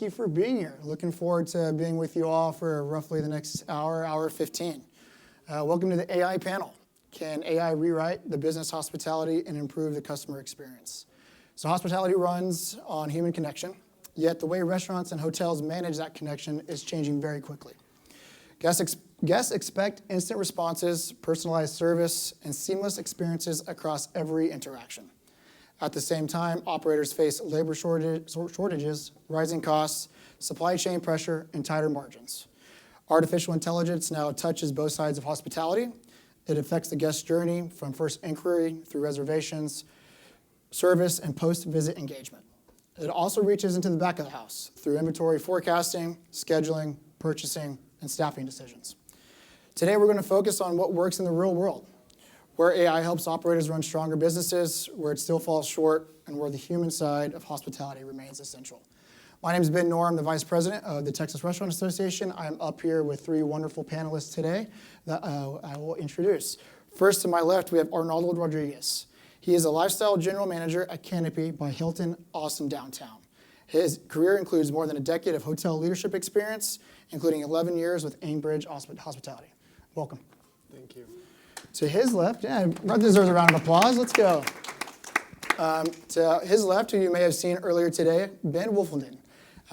you for being here. Looking forward to being with you all for roughly the next hour 15. Welcome to the AI panel. Can AI rewrite the business hospitality and improve the customer experience? So hospitality runs on human connection, yet the way restaurants and hotels manage that connection is changing very quickly. Guests expect instant responses, personalized service, and seamless experiences across every interaction. At the same time, operators face labor shortages, rising costs, supply chain pressure, and tighter margins. Artificial intelligence now touches both sides of hospitality. It affects the guest journey from first inquiry through reservations, service, and post-visit engagement. It also reaches into the back of the house through inventory forecasting, scheduling, purchasing, and staffing decisions. Today, we're going to focus on what works in the real world, where AI helps operators run stronger businesses, where it still falls short, and where the human side of hospitality remains essential. My name is Knorr. I'm the Vice President of the Texas Restaurant Association. I'm up here with three wonderful panelists today that I will introduce. First, to my left, we have Arnaldo Rodriguez. He is a Lifestyle General Manager at Canopy by Hilton Austin Downtown. His career includes more than a decade of hotel leadership experience, including 11 years with Aimbridge Hospitality. Welcome. Thank you. To his left, Brett deserves a round of applause. Let's go. To his left, who you may have seen earlier today, Ben Wolfenden.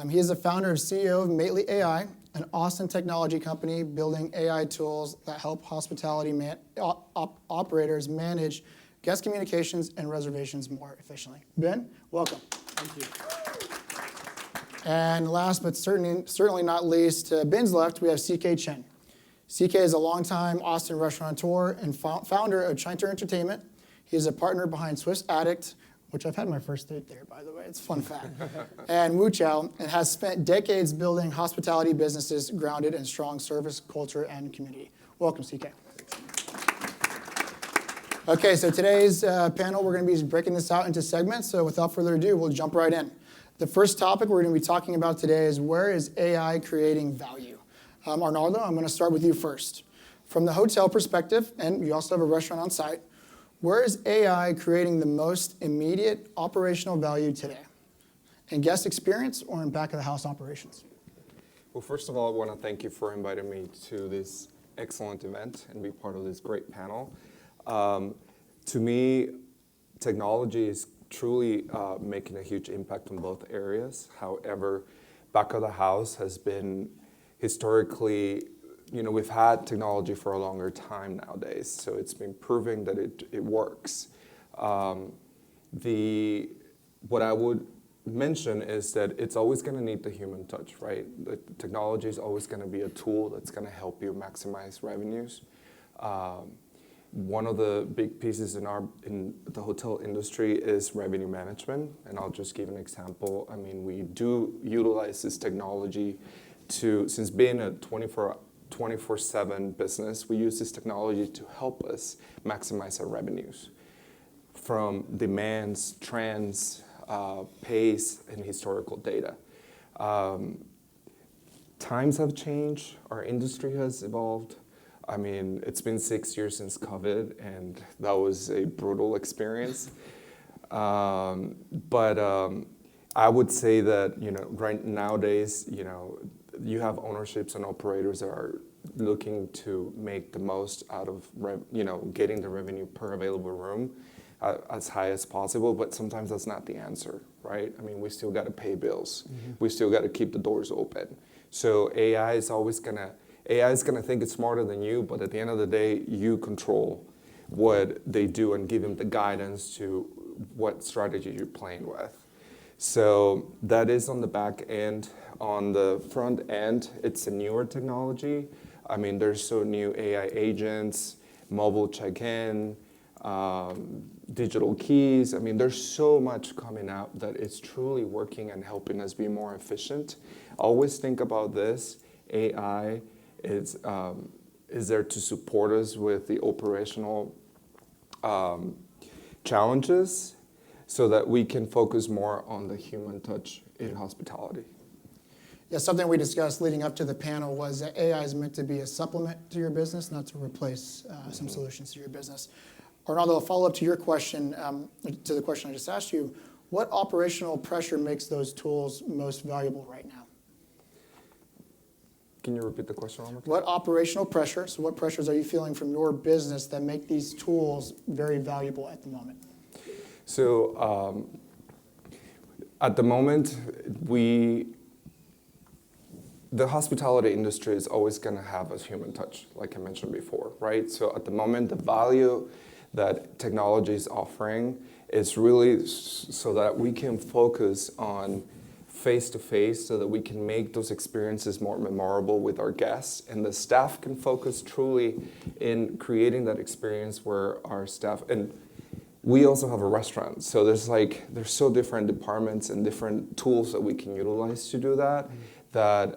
He is the founder and CEO of Mately AI, an Austin technology company building AI tools that help hospitality operators manage guest communications and reservations more efficiently. Ben, welcome. Thank you. And last but certainly not least, to Ben's left, we have CK Chen. CK is a longtime Austin restaurateur and founder of Chinter Entertainment. He is a partner behind Swiss Addict, which I've had my first date there, by the way. It's a fun fact. And Wu Chow, and has spent decades building hospitality businesses grounded in strong service, culture, and community. Welcome, CK. Okay, so today's panel, we're going to be breaking this out into segments. So without further ado, we'll jump right in. The first topic we're going to be talking about today is where is AI creating value? Arnaldo, I'm going to start with you first. From the hotel perspective, and you also have a restaurant on site, where is AI creating the most immediate operational value today? In guest experience or in back of the house operations? Well, first of all, I want to thank you for inviting me to this excellent event and be part of this great panel. To me, technology is truly making a huge impact on both areas. However, back of the house has been historically, we've had technology for a longer time nowadays, so it's been proving that it works. What I would mention is that it's always going to need the human touch, right? The technology is always going to be a tool that's going to help you maximize revenues. One of the big pieces in the hotel industry is revenue management, and I'll just give an example. I mean, we do utilize this technology since being a 24/7 business, we use this technology to help us maximize our revenues from demands, trends, pace, and historical data. Times have changed. Our industry has evolved. I mean, it's been 6 years since COVID, and that was a brutal experience. But I would say that, right nowadays, you have ownerships and operators that are looking to make the most out of, getting the revenue per available room as high as possible, but sometimes that's not the answer, right? I mean, we still got to pay bills. Mm-hmm. We still got to keep the doors open. So AI is going to think it's smarter than you, but at the end of the day, you control what they do and give them the guidance to what strategy you're playing with. So that is on the back end. On the front end, it's a newer technology. I mean, there's so new AI agents, mobile check-in, digital keys. I mean, there's so much coming out that it's truly working and helping us be more efficient. Always think about this. AI is there to support us with the operational challenges so that we can focus more on the human touch in hospitality. Yeah, something we discussed leading up to the panel was that AI is meant to be a supplement to your business, not to replace some solutions to your business. Arnaldo, a follow-up to your question, to the question I just asked you, what operational pressure makes those tools most valuable right now? Can you repeat the question one more time? What operational pressures, what pressures are you feeling from your business that make these tools very valuable at the moment? So at the moment, the hospitality industry is always going to have a human touch, like I mentioned before, right? So at the moment, the value that technology is offering is really so that we can focus on face-to-face so that we can make those experiences more memorable with our guests, and the staff can focus truly in creating that experience where our staff, and we also have a restaurant, so there's so different departments and different tools that we can utilize to do that.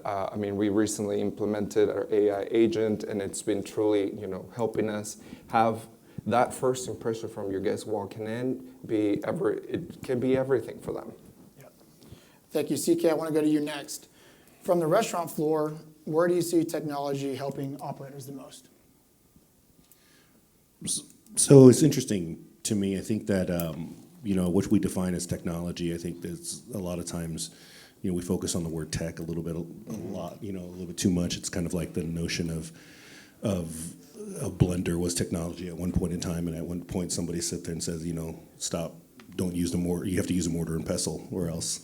I mean, we recently implemented our AI agent, and it's been truly, helping us have that first impression from your guests walking in it can be everything for them. Yep. Thank you, CK. I want to go to you next. From the restaurant floor, where do you see technology helping operators the most? So it's interesting to me. I think that what we define as technology, I think there's a lot of times, we focus on the word tech a little bit, a lot, a little bit too much. It's kind of like the notion of a blender was technology at one point in time, and at one point somebody sat there and says, stop, don't use the mortar. You have to use a mortar and pestle, or else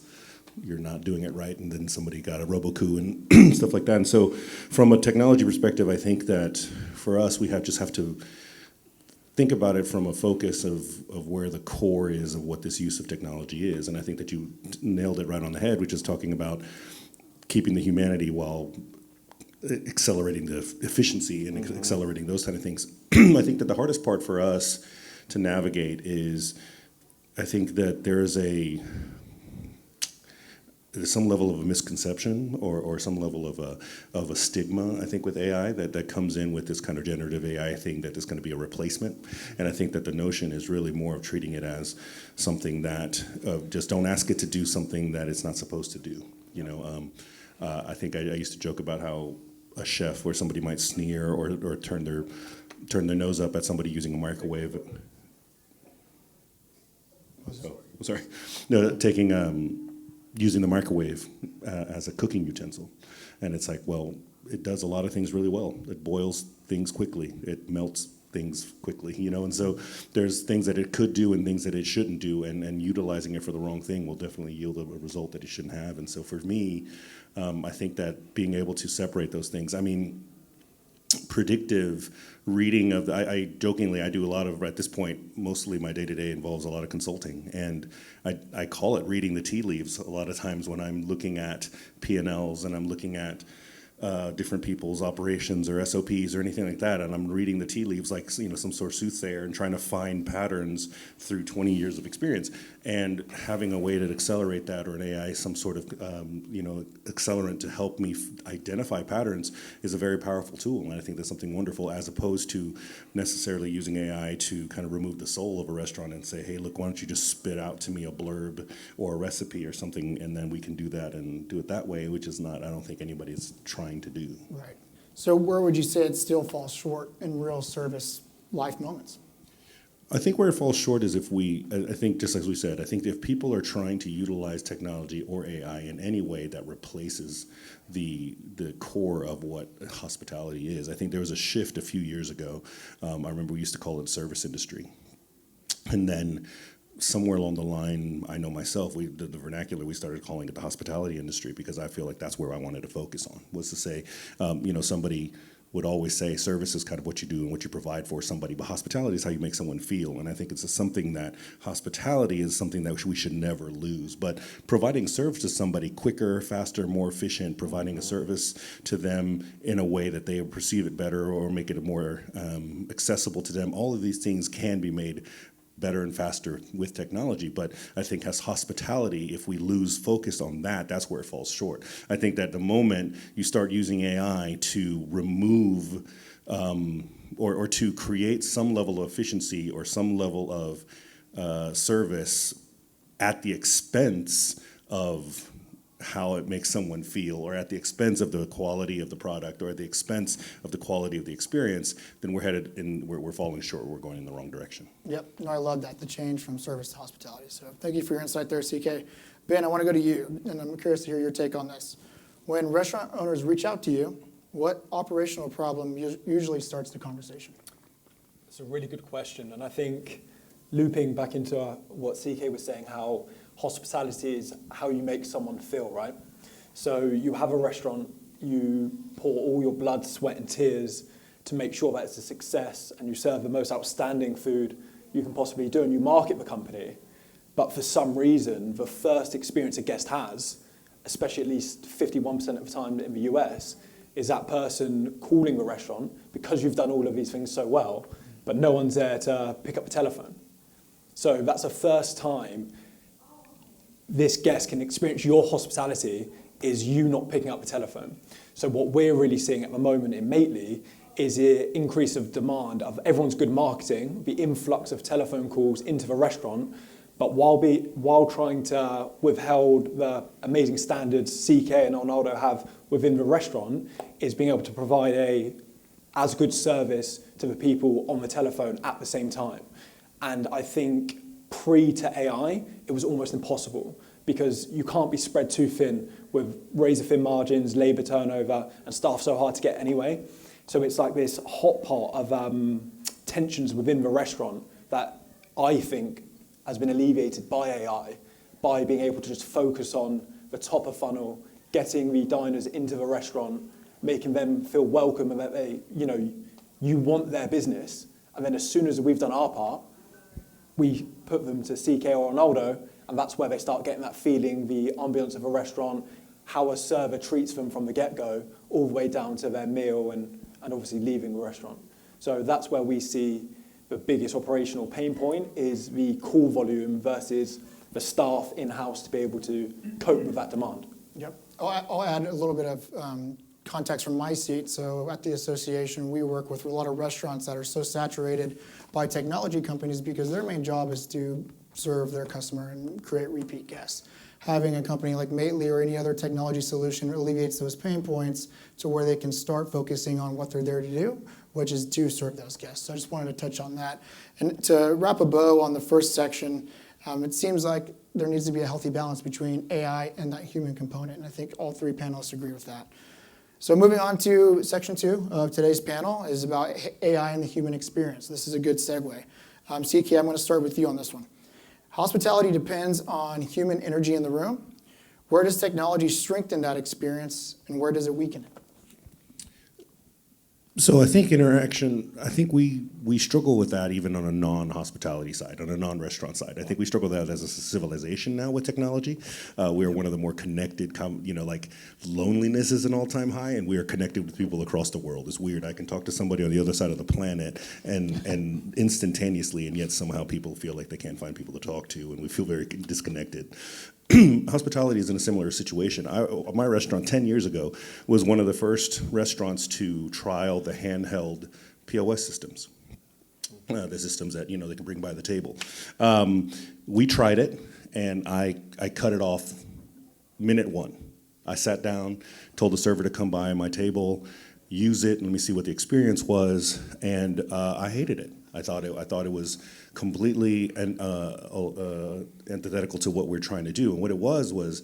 you're not doing it right. And then somebody got a Robocoup and stuff like that. And so, from a technology perspective, I think that for us, we just have to think about it from a focus of where the core is of what this use of technology is. And I think that you nailed it right on the head, which is talking about keeping the humanity while accelerating the efficiency and accelerating those kind of things. I think that the hardest part for us to navigate is, I think that there's some level of a misconception or some level of a stigma, I think, with AI that comes in with this kind of generative AI thing that is going to be a replacement. And I think that the notion is really more of treating it as something that just don't ask it to do something that it's not supposed to do. I think I used to joke about how a chef, where somebody might sneer or turn their nose up at somebody using a microwave. Sorry. No, using the microwave as a cooking utensil. And it's like, well, it does a lot of things really well. It boils things quickly. It melts things quickly, and so there's things that it could do and things that it shouldn't do, and utilizing it for the wrong thing will definitely yield a result that it shouldn't have. And so for me, I think that being able to separate those things, I mean, predictive reading of I jokingly, I do a lot of, at this point, mostly my day-to-day involves a lot of consulting, and I call it reading the tea leaves a lot of times when I'm looking at P&Ls and I'm looking at different people's operations or SOPs or anything like that, and I'm reading the tea leaves like some sort of soothsayer and trying to find patterns through 20 years of experience, and having a way to accelerate that, or an AI, some sort of accelerant to help me identify patterns, is a very powerful tool. And I think that's something wonderful, as opposed to necessarily using AI to kind of remove the soul of a restaurant and say, hey, look, why don't you just spit out to me a blurb or a recipe or something, and then we can do that and do it that way, which is not, I don't think anybody's trying to do. Right. So where would you say it still falls short in real service life moments? I think where it falls short is I think just as we said, I think if people are trying to utilize technology or AI in any way that replaces the core of what hospitality is. I think there was a shift a few years ago. I remember we used to call it service industry. And then somewhere along the line, I know myself, the vernacular, we started calling it the hospitality industry, because I feel like that's where I wanted to focus on, was to say, somebody would always say service is kind of what you do and what you provide for somebody, but hospitality is how you make someone feel. And I think it's something that hospitality is something that we should never lose. But providing service to somebody quicker, faster, more efficient, providing a service to them in a way that they perceive it better or make it more accessible to them, all of these things can be made better and faster with technology. But I think as hospitality, if we lose focus on that, that's where it falls short. I think that the moment you start using AI to remove or to create some level of efficiency or some level of service at the expense of how it makes someone feel, or at the expense of the quality of the product, or at the expense of the quality of the experience, then we're falling short. We're going in the wrong direction. Yep, no, I love that, the change from service to hospitality. So thank you for your insight there, CK. Ben, I want to go to you, and I'm curious to hear your take on this. When restaurant owners reach out to you what operational problem usually starts the conversation? It's a really good question. And I think looping back into what CK was saying, how hospitality is how you make someone feel, right? So you have a restaurant, you pour all your blood, sweat, and tears to make sure that it's a success, and you serve the most outstanding food you can possibly do, and you market the company. But for some reason, the first experience a guest has, especially at least 51% of the time in the US, is that person calling the restaurant because you've done all of these things so well, but no one's there to pick up the telephone. So that's the first time this guest can experience your hospitality is you not picking up the telephone. So what we're really seeing at the moment in Mately is an increase of demand of everyone's good marketing, the influx of telephone calls into the restaurant, but while trying to withhold the amazing standards CK and Arnaldo have within the restaurant, is being able to provide as good service to the people on the telephone at the same time. And I think pre to AI, it was almost impossible because you can't be spread too thin with razor thin margins, labor turnover, and staff so hard to get anyway. So it's like this hot pot of tensions within the restaurant that I think has been alleviated by AI, by being able to just focus on the top of funnel, getting the diners into the restaurant, making them feel welcome and that you want their business. And then as soon as we've done our part, we put them to CK or Arnaldo, and that's where they start getting that feeling, the ambience of a restaurant, how a server treats them from the get-go, all the way down to their meal and obviously leaving the restaurant. So that's where we see the biggest operational pain point is the call volume versus the staff in-house to be able to cope with that demand. Yep. I'll add a little bit of context from my seat. So at the association, we work with a lot of restaurants that are so saturated by technology companies because their main job is to serve their customer and create repeat guests. Having a company like Mately or any other technology solution alleviates those pain points to where they can start focusing on what they're there to do, which is to serve those guests. So I just wanted to touch on that. And to wrap a bow on the first section, it seems like there needs to be a healthy balance between AI and that human component. And I think all three panelists agree with that. So moving on to section 2 of today's panel is about AI and the human experience. This is a good segue. CK, I'm going to start with you on this one. Hospitality depends on human energy in the room. Where does technology strengthen that experience, and where does it weaken it? So I think we struggle with that even on a non-hospitality side, on a non-restaurant side. I think we struggle with that as a civilization now with technology. We are one of the more connected, like loneliness is an all-time high, and we are connected with people across the world. It's weird. I can talk to somebody on the other side of the planet and instantaneously, and yet somehow people feel like they can't find people to talk to, and we feel very disconnected. Hospitality is in a similar situation. My restaurant 10 years ago was one of the first restaurants to trial the handheld POS systems. The systems that they can bring by the table. We tried it, and I cut it off minute 1. I sat down, told the server to come by my table, use it, and let me see what the experience was, and I hated it. I thought it was completely antithetical to what we're trying to do. And what it was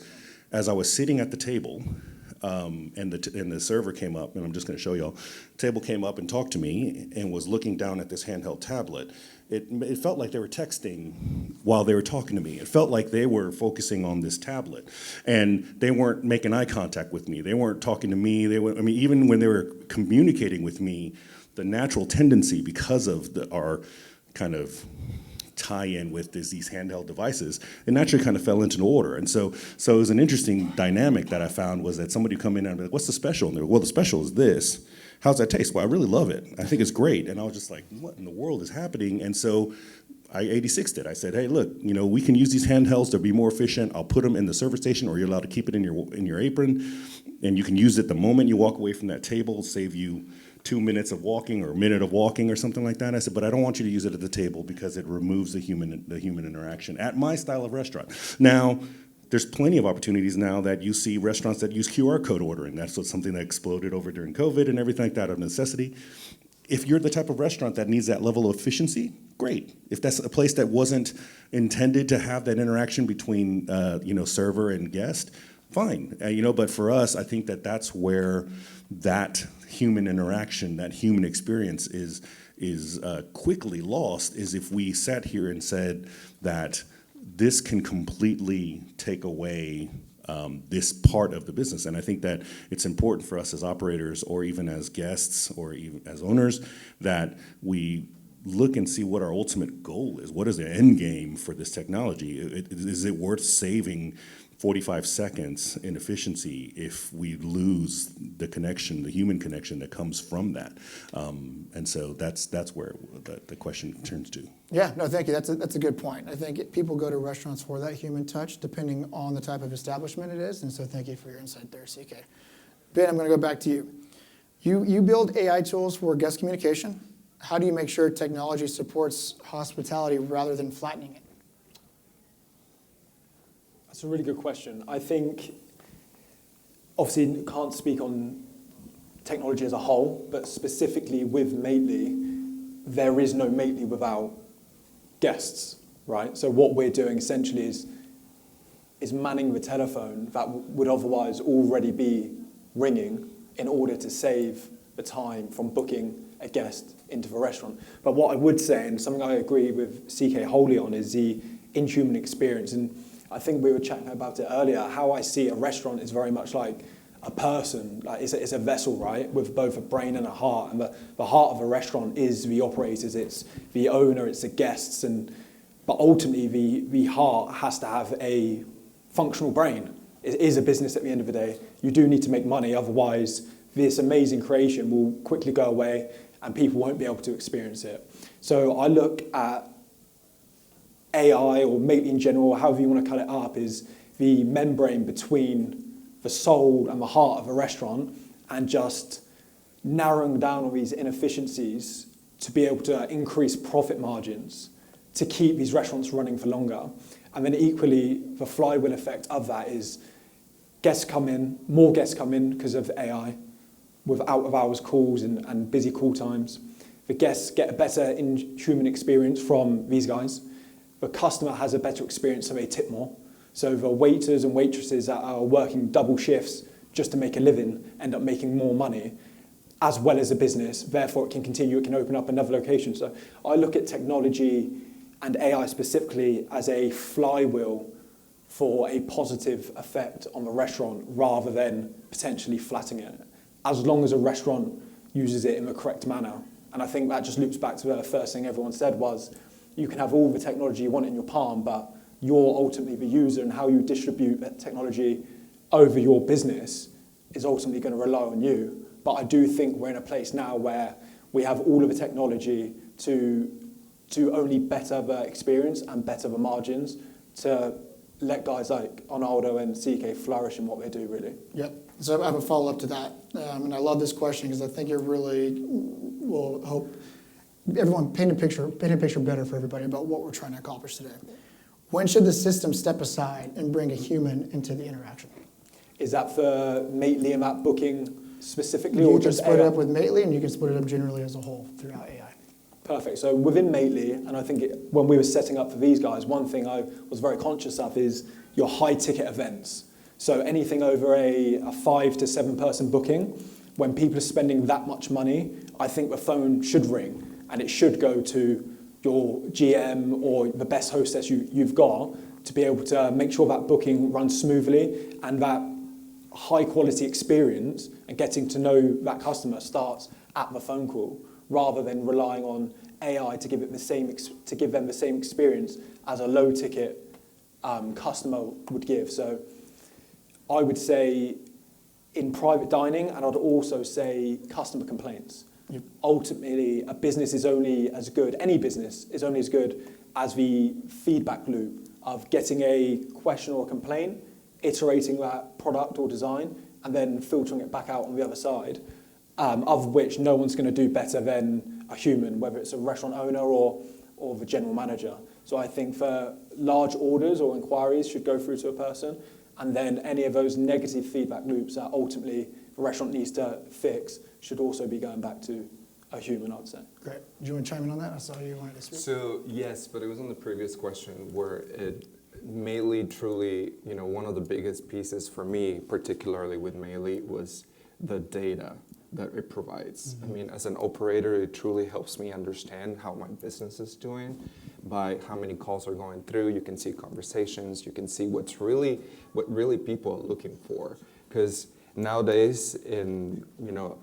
as I was sitting at the table, and the server came up, and I'm just going to show y'all. Table came up and talked to me and was looking down at this handheld tablet. It felt like they were texting while they were talking to me. It felt like they were focusing on this tablet, and they weren't making eye contact with me. They weren't talking to me. Even when they were communicating with me, the natural tendency, because of our kind of tie-in with these handheld devices, it naturally kind of fell into order. And so it was an interesting dynamic that I found, was that somebody would come in and be like, what's the special? And they're like, well, the special is this. How's that taste? Well, I really love it. I think it's great. And I was just like, what in the world is happening? And so I 86'd it. I said, hey, look, we can use these handhelds to be more efficient. I'll put them in the service station, or you're allowed to keep it in your apron. And you can use it the moment you walk away from that table, save you 2 minutes of walking or a minute of walking or something like that. I said, but I don't want you to use it at the table because it removes the human interaction at my style of restaurant. Now, there's plenty of opportunities now that you see restaurants that use QR code ordering. That's something that exploded over during COVID and everything like that, of necessity. If you're the type of restaurant that needs that level of efficiency, great. If that's a place that wasn't intended to have that interaction between server and guest, fine. But for us, I think that's where that human interaction, that human experience is quickly lost, is if we sat here and said that this can completely take away this part of the business. And I think that it's important for us as operators, or even as guests, or even as owners, that we look and see what our ultimate goal is. What is the end game for this technology? Is it worth saving 45 seconds in efficiency if we lose the connection, the human connection that comes from that? And so that's where the question turns to. Yeah, no, thank you. That's a good point. I think people go to restaurants for that human touch, depending on the type of establishment it is. And so thank you for your insight there, CK. Ben, I'm going to go back to you. You build AI tools for guest communication. How do you make sure technology supports hospitality rather than flattening it? That's a really good question. I think, obviously, can't speak on technology as a whole, but specifically with Mately, there is no Mately without guests, right? So what we're doing essentially is manning the telephone that would otherwise already be ringing in order to save the time from booking a guest into the restaurant. But what I would say, and something I agree with CK wholly on, is the inhuman experience. And I think we were chatting about it earlier. How I see a restaurant is very much like a person. Like it's a vessel, right, with both a brain and a heart. And the heart of a restaurant is the operators, it's the owner, it's the guests. But ultimately, the heart has to have a functional brain. It is a business at the end of the day. You do need to make money, otherwise this amazing creation will quickly go away and people won't be able to experience it. So I look at AI, or Mately in general, however you want to cut it up, is the membrane between the soul and the heart of a restaurant, and just narrowing down all these inefficiencies to be able to increase profit margins to keep these restaurants running for longer. And then equally, the flywheel effect of that is more guests come in because of AI, with out-of-hours calls and busy call times. The guests get a better human experience from these guys. The customer has a better experience, so they tip more. So the waiters and waitresses that are working double shifts just to make a living end up making more money, as well as a business. Therefore, it can continue, it can open up another location. So I look at technology and AI specifically as a flywheel for a positive effect on the restaurant rather than potentially flattening it, as long as a restaurant uses it in the correct manner. And I think that just loops back to the first thing everyone said was, you can have all the technology you want in your palm, but you're ultimately the user, and how you distribute that technology over your business is ultimately going to rely on you. But I do think we're in a place now where we have all of the technology to only better the experience and better the margins, to let guys like Arnaldo and CK flourish in what they do, really. Yep. So I have a follow-up to that. And I love this question because I think it really will help everyone paint a picture better for everybody about what we're trying to accomplish today. When should the system step aside and bring a human into the interaction? Is that for Mately and that booking specifically, You or can just split AI? it up with Mately, and you can split it up generally as a whole throughout AI. Perfect. So within Mately, and I think when we were setting up for these guys, one thing I was very conscious of is your high-ticket events. So anything over a 5 to 7 person booking, when people are spending that much money, I think the phone should ring, and it should go to your GM or the best hostess you've got to be able to make sure that booking runs smoothly, and that high-quality experience and getting to know that customer starts at the phone call, rather than relying on AI to give them the same experience as a low-ticket customer would give. So I would say in private dining, and I'd also say customer complaints. Yep. Ultimately, a business is only as good, any business is only as good as the feedback loop of getting a question or a complaint, iterating that product or design, and then filtering it back out on the other side, of which no one's going to do better than a human, whether it's a restaurant owner or the general manager. So I think for large orders or inquiries should go through to a person, and then any of those negative feedback loops that ultimately the restaurant needs to fix should also be going back to a human, I'd say. Great. Do you want to chime in on that? I saw you wanted to speak. So yes, but it was on the previous question where Mainly, truly, one of the biggest pieces for me, particularly with Mainly, was the data that it provides. I mean, as an operator, it truly helps me understand how my business is doing by how many calls are going through. You can see conversations. You can see what really people are looking for. Because nowadays,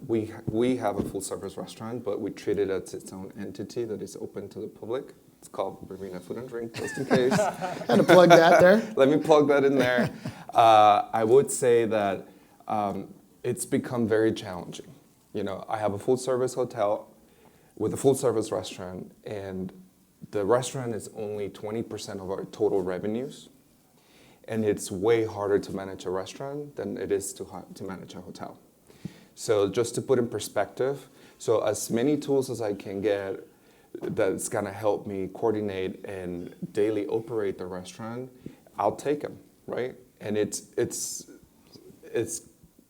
we have a full service restaurant, but we treat it as its own entity that is open to the public. It's called Verena Food and Drink, just in case. Had to plug that there. Let me plug that in there. I would say that it's become very challenging. I have a full service hotel with a full service restaurant, and the restaurant is only 20% of our total revenues. And it's way harder to manage a restaurant than it is to manage a hotel. So just to put in perspective, so as many tools as I can get that's gonna help me coordinate and daily operate the restaurant, I'll take them, right? And it's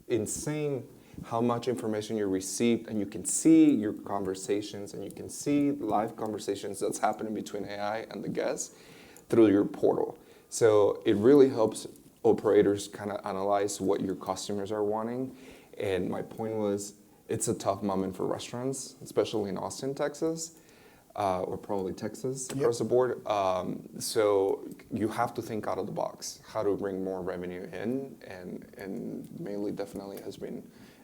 insane how much information you receive, and you can see your conversations, and you can see live conversations that's happening between AI and the guests through your portal. So it really helps operators kind of analyze what your customers are wanting. And my point was, it's a tough moment for restaurants, especially in Austin, Texas, or probably Texas across the board. So you have to think out of the box, how to bring more revenue in, and Mainly definitely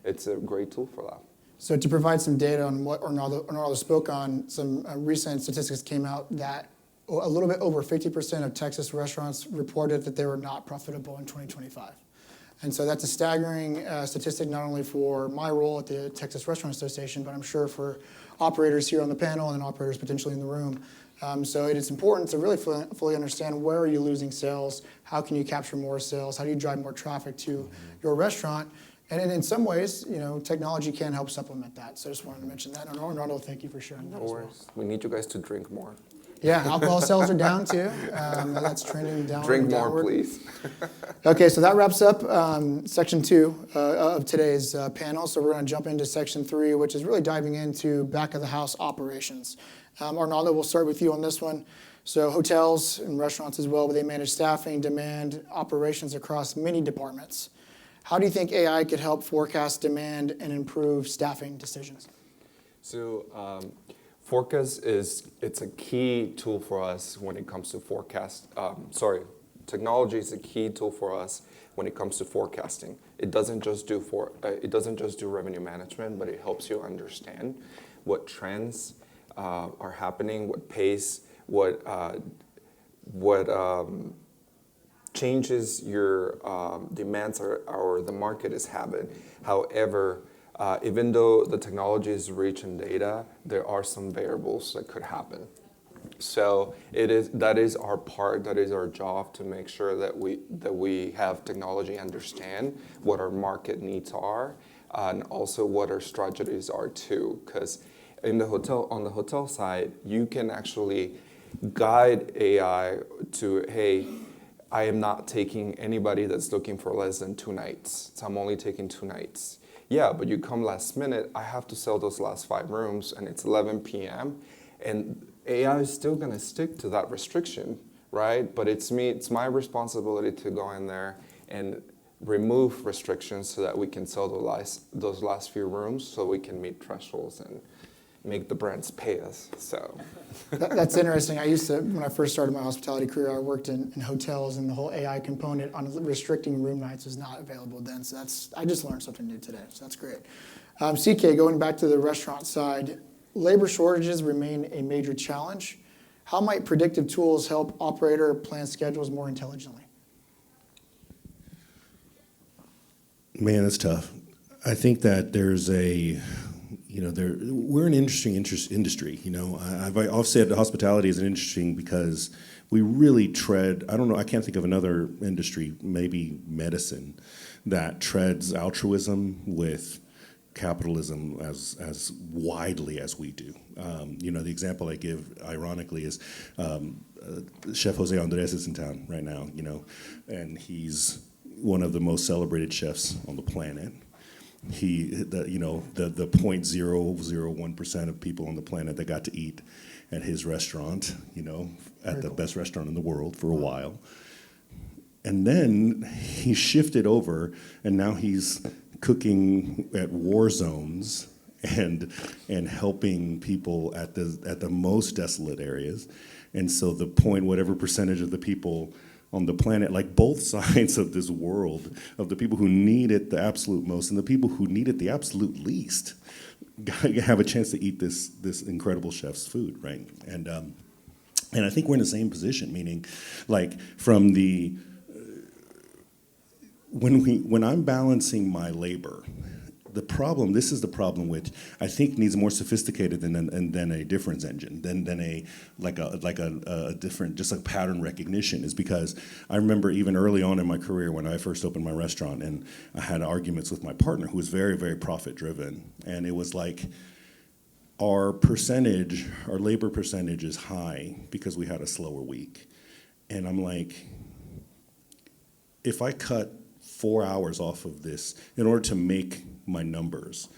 it's a great tool for that. So to provide some data on what Arnaldo spoke on, some recent statistics came out that a little bit over 50% of Texas restaurants reported that they were not profitable in 2025. And so that's a staggering statistic, not only for my role at the Texas Restaurant Association, but I'm sure for operators here on the panel and operators potentially in the room. So it is important to really fully understand, where are you losing sales? How can you capture more sales? How do you drive more traffic to your restaurant? And in some ways, technology can help supplement that. So I just wanted to mention that. And Arnaldo, thank you for sharing that as well. We need you guys to drink more. Yeah, alcohol sales are down too. That's trending downward. Drink more, downward. please. Okay, so that wraps up section 2 of today's panel. So we're going to jump into section 3, which is really diving into back of the house operations. Arnaldo, we'll start with you on this one. So hotels and restaurants as well, but they manage staffing, demand, operations across many departments. How do you think AI could help forecast demand and improve staffing decisions? So forecast it's a key tool for us when it comes to technology is a key tool for us when it comes to forecasting. It doesn't just do revenue management, but it helps you understand what trends are happening, what pace, what changes your demands or the market is having. However, even though the technology is rich in data, there are some variables that could happen. So that is our part, that is our job, to make sure that we have technology understand what our market needs are, and also what our strategies are too. Because on the hotel side, you can actually guide AI to, hey, I am not taking anybody that's looking for less than 2 nights. So I'm only taking 2 nights. Yeah, but you come last minute, I have to sell those last 5 rooms, and it's 11 p.m. And AI is still going to stick to that restriction, right? But it's my responsibility to go in there and remove restrictions so that we can sell those last few rooms, so we can meet thresholds and make the brands pay us. So That's interesting. When I first started my hospitality career, I worked in hotels, and the whole AI component on restricting room nights was not available then. So I just learned something new today. So that's great. CK, going back to the restaurant side, labor shortages remain a major challenge. How might predictive tools help operator plan schedules more intelligently? Man, it's tough. I think that there's we're an interesting industry. I've said hospitality is interesting because we really tread, I can't think of another industry, maybe medicine, that treads altruism with capitalism as widely as we do. The example I give, ironically, is Chef Jose Andres is in town right now, and he's one of the most celebrated chefs on the planet. The 0.001% of people on the planet that got to eat at his restaurant, at the best restaurant in the world for a while. And then he shifted over, and now he's cooking at war zones and helping people at the most desolate areas. And so the point, whatever percentage of the people on the planet, like both sides of this world, of the people who need it the absolute most and the people who need it the absolute least, have a chance to eat this incredible chef's food, right? And I think we're in the same position, meaning, like, from the when I'm balancing my labor, this is the problem which I think needs more sophisticated than a difference engine, than a different, just like pattern recognition, is because I remember even early on in my career when I first opened my restaurant, and I had arguments with my partner who was very, very profit driven, and it was like, our labor percentage is high because we had a slower week. And I'm like, if I cut 4 hours off of this in order to make my numbers,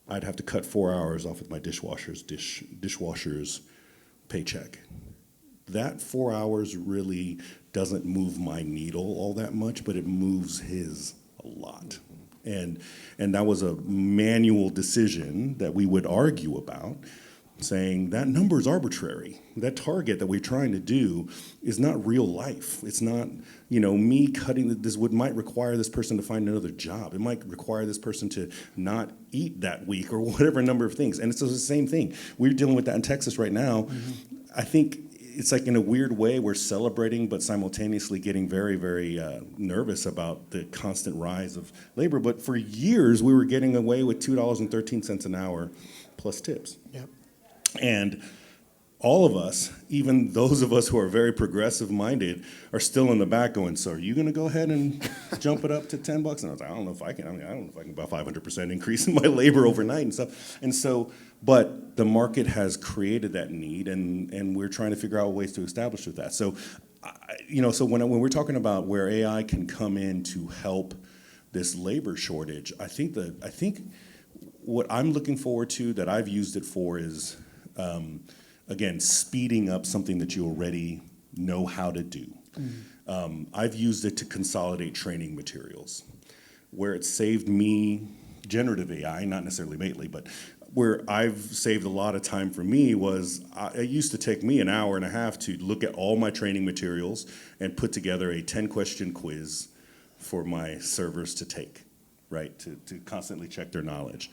I'd have to cut 4 hours off of my dishwasher's paycheck. That 4 hours really doesn't move my needle all that much, but it moves his a lot. And that was a manual decision that we would argue about, saying that number is arbitrary. That target that we're trying to do is not real life. It's not, me cutting this might require this person to find another job. It might require this person to not eat that week, or whatever number of things. And it's the same thing. We're dealing with that in Texas right now. Mm-hmm. I think it's like, in a weird way, we're celebrating, but simultaneously getting very, very nervous about the constant rise of labor. But for years, we were getting away with $2.13 an hour plus tips. Yep. And all of us, even those of us who are very progressive minded, are still in the back going, so are you going to go ahead and jump it up to $10? And I was like, I don't know if I can. I don't know if I can about 500% increase in my labor overnight and stuff. And so, but the market has created that need, and we're trying to figure out ways to establish with that. So, so when we're talking about where AI can come in to help this labor shortage, I think what I'm looking forward to, that I've used it for, is again, speeding up something that you already know how to do. Mm-hmm. I've used it to consolidate training materials. Where it saved me, generative AI, not necessarily lately, but where I've saved a lot of time for me was, it used to take me an hour and a half to look at all my training materials and put together a 10-question quiz for my servers to take, right, to constantly check their knowledge.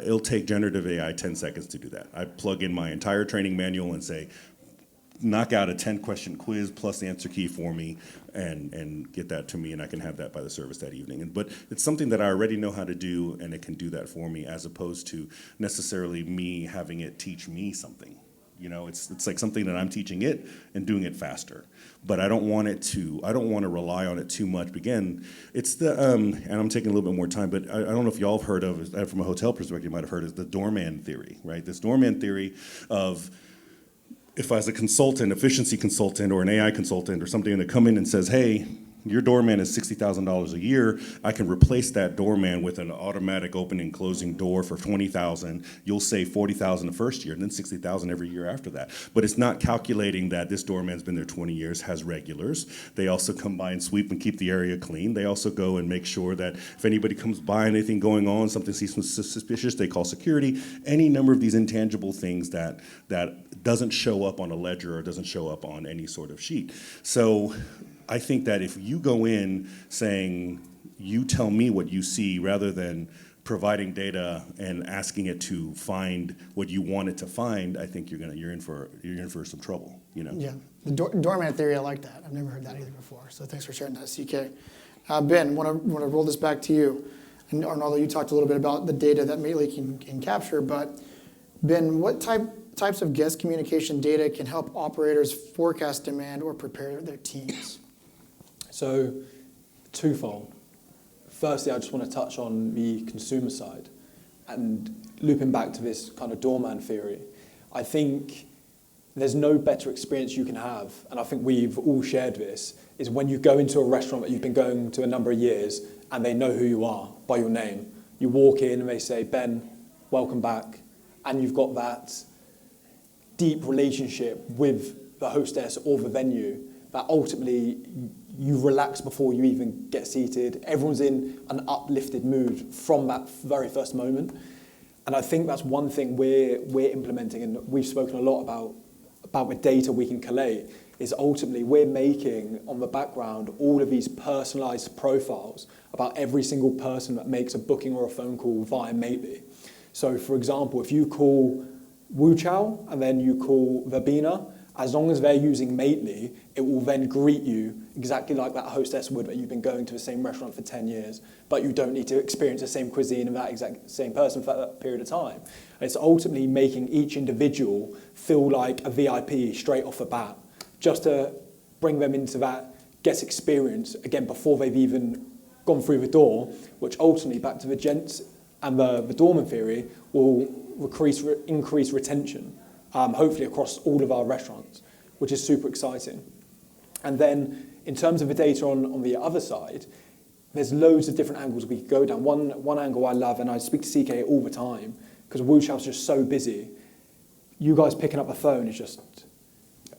It'll take generative AI 10 seconds to do that. I plug in my entire training manual and say, knock out a 10-question quiz plus the answer key for me, and get that to me, and I can have that by the service that evening. But it's something that I already know how to do, and it can do that for me, as opposed to necessarily me having it teach me something. It's like something that I'm teaching it and doing it faster. But I don't want to rely on it too much. Again, it's and I'm taking a little bit more time, but I don't know if y'all have heard of, from a hotel perspective, you might have heard, is the doorman theory, right? This doorman theory of, if I was a consultant, efficiency consultant, or an AI consultant, or something that come in and says, hey, your doorman is $60,000 a year, I can replace that doorman with an automatic opening and closing door for $20,000. You'll save $40,000 the first year, and then $60,000 every year after that. But it's not calculating that this doorman's been there 20 years, has regulars. They also come by and sweep and keep the area clean. They also go and make sure that if anybody comes by, anything going on, something seems suspicious, they call security. Any number of these intangible things that doesn't show up on a ledger or doesn't show up on any sort of sheet. So I think that if you go in saying, you tell me what you see, rather than providing data and asking it to find what you want it to find, I think you're in for some trouble. Yeah, the doorman theory, I like that. I've never heard that either before. So thanks for sharing that, CK. Ben, want to roll this back to you. And although you talked a little bit about the data that Mately can capture, but Ben, what types of guest communication data can help operators forecast demand or prepare their teams? So, twofold. Firstly, I just want to touch on the consumer side, and looping back to this kind of doorman theory. I think there's no better experience you can have, and I think we've all shared this, is when you go into a restaurant that you've been going to a number of years, and they know who you are by your name. You walk in and they say, Ben, welcome back, and you've got that deep relationship with the hostess or the venue that ultimately you relax before you even get seated. Everyone's in an uplifted mood from that very first moment. And I think that's one thing we're implementing, and we've spoken a lot about the data we can collate, is ultimately we're making, on the background, all of these personalized profiles about every single person that makes a booking or a phone call via Mately. So, for example, if you call Wu Chow and then you call Verbena, as long as they're using Mately, it will then greet you exactly like that hostess would, that you've been going to the same restaurant for 10 years, but you don't need to experience the same cuisine of that exact same person for that period of time. And it's ultimately making each individual feel like a VIP straight off the bat, just to bring them into that guest experience, again, before they've even gone through the door, which ultimately, back to the gents and the doorman theory, will increase retention, hopefully across all of our restaurants, which is super exciting. And then in terms of the data on the other side, there's loads of different angles we could go down. One angle I love, and I speak to CK all the time, because Wu Chow's just so busy, you guys picking up the phone is just,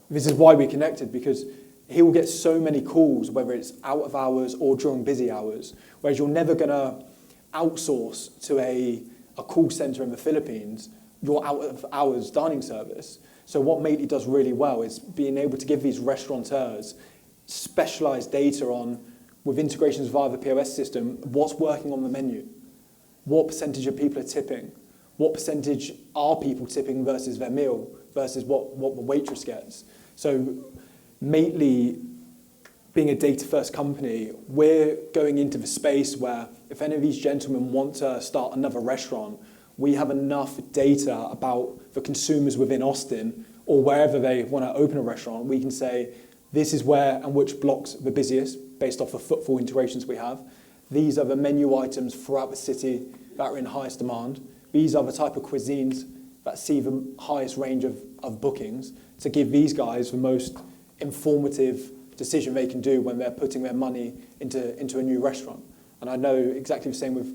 this is why we connected, because he will get so many calls, whether it's out of hours or during busy hours, whereas you're never going to outsource to a call center in the Philippines your out of hours dining service. So what Mately does really well is being able to give these restaurateurs specialized data on, with integrations via the POS system, what's working on the menu, what percentage of people are tipping, what percentage are people tipping versus their meal, versus what the waitress gets. So Mately, being a data-first company, we're going into the space where if any of these gentlemen want to start another restaurant, we have enough data about the consumers within Austin or wherever they want to open a restaurant. We can say, this is where and which blocks are the busiest based off the footfall integrations we have. These are the menu items throughout the city that are in highest demand. These are the type of cuisines that see the highest range of bookings, to give these guys the most informative decision they can do when they're putting their money into a new restaurant. And I know exactly the same with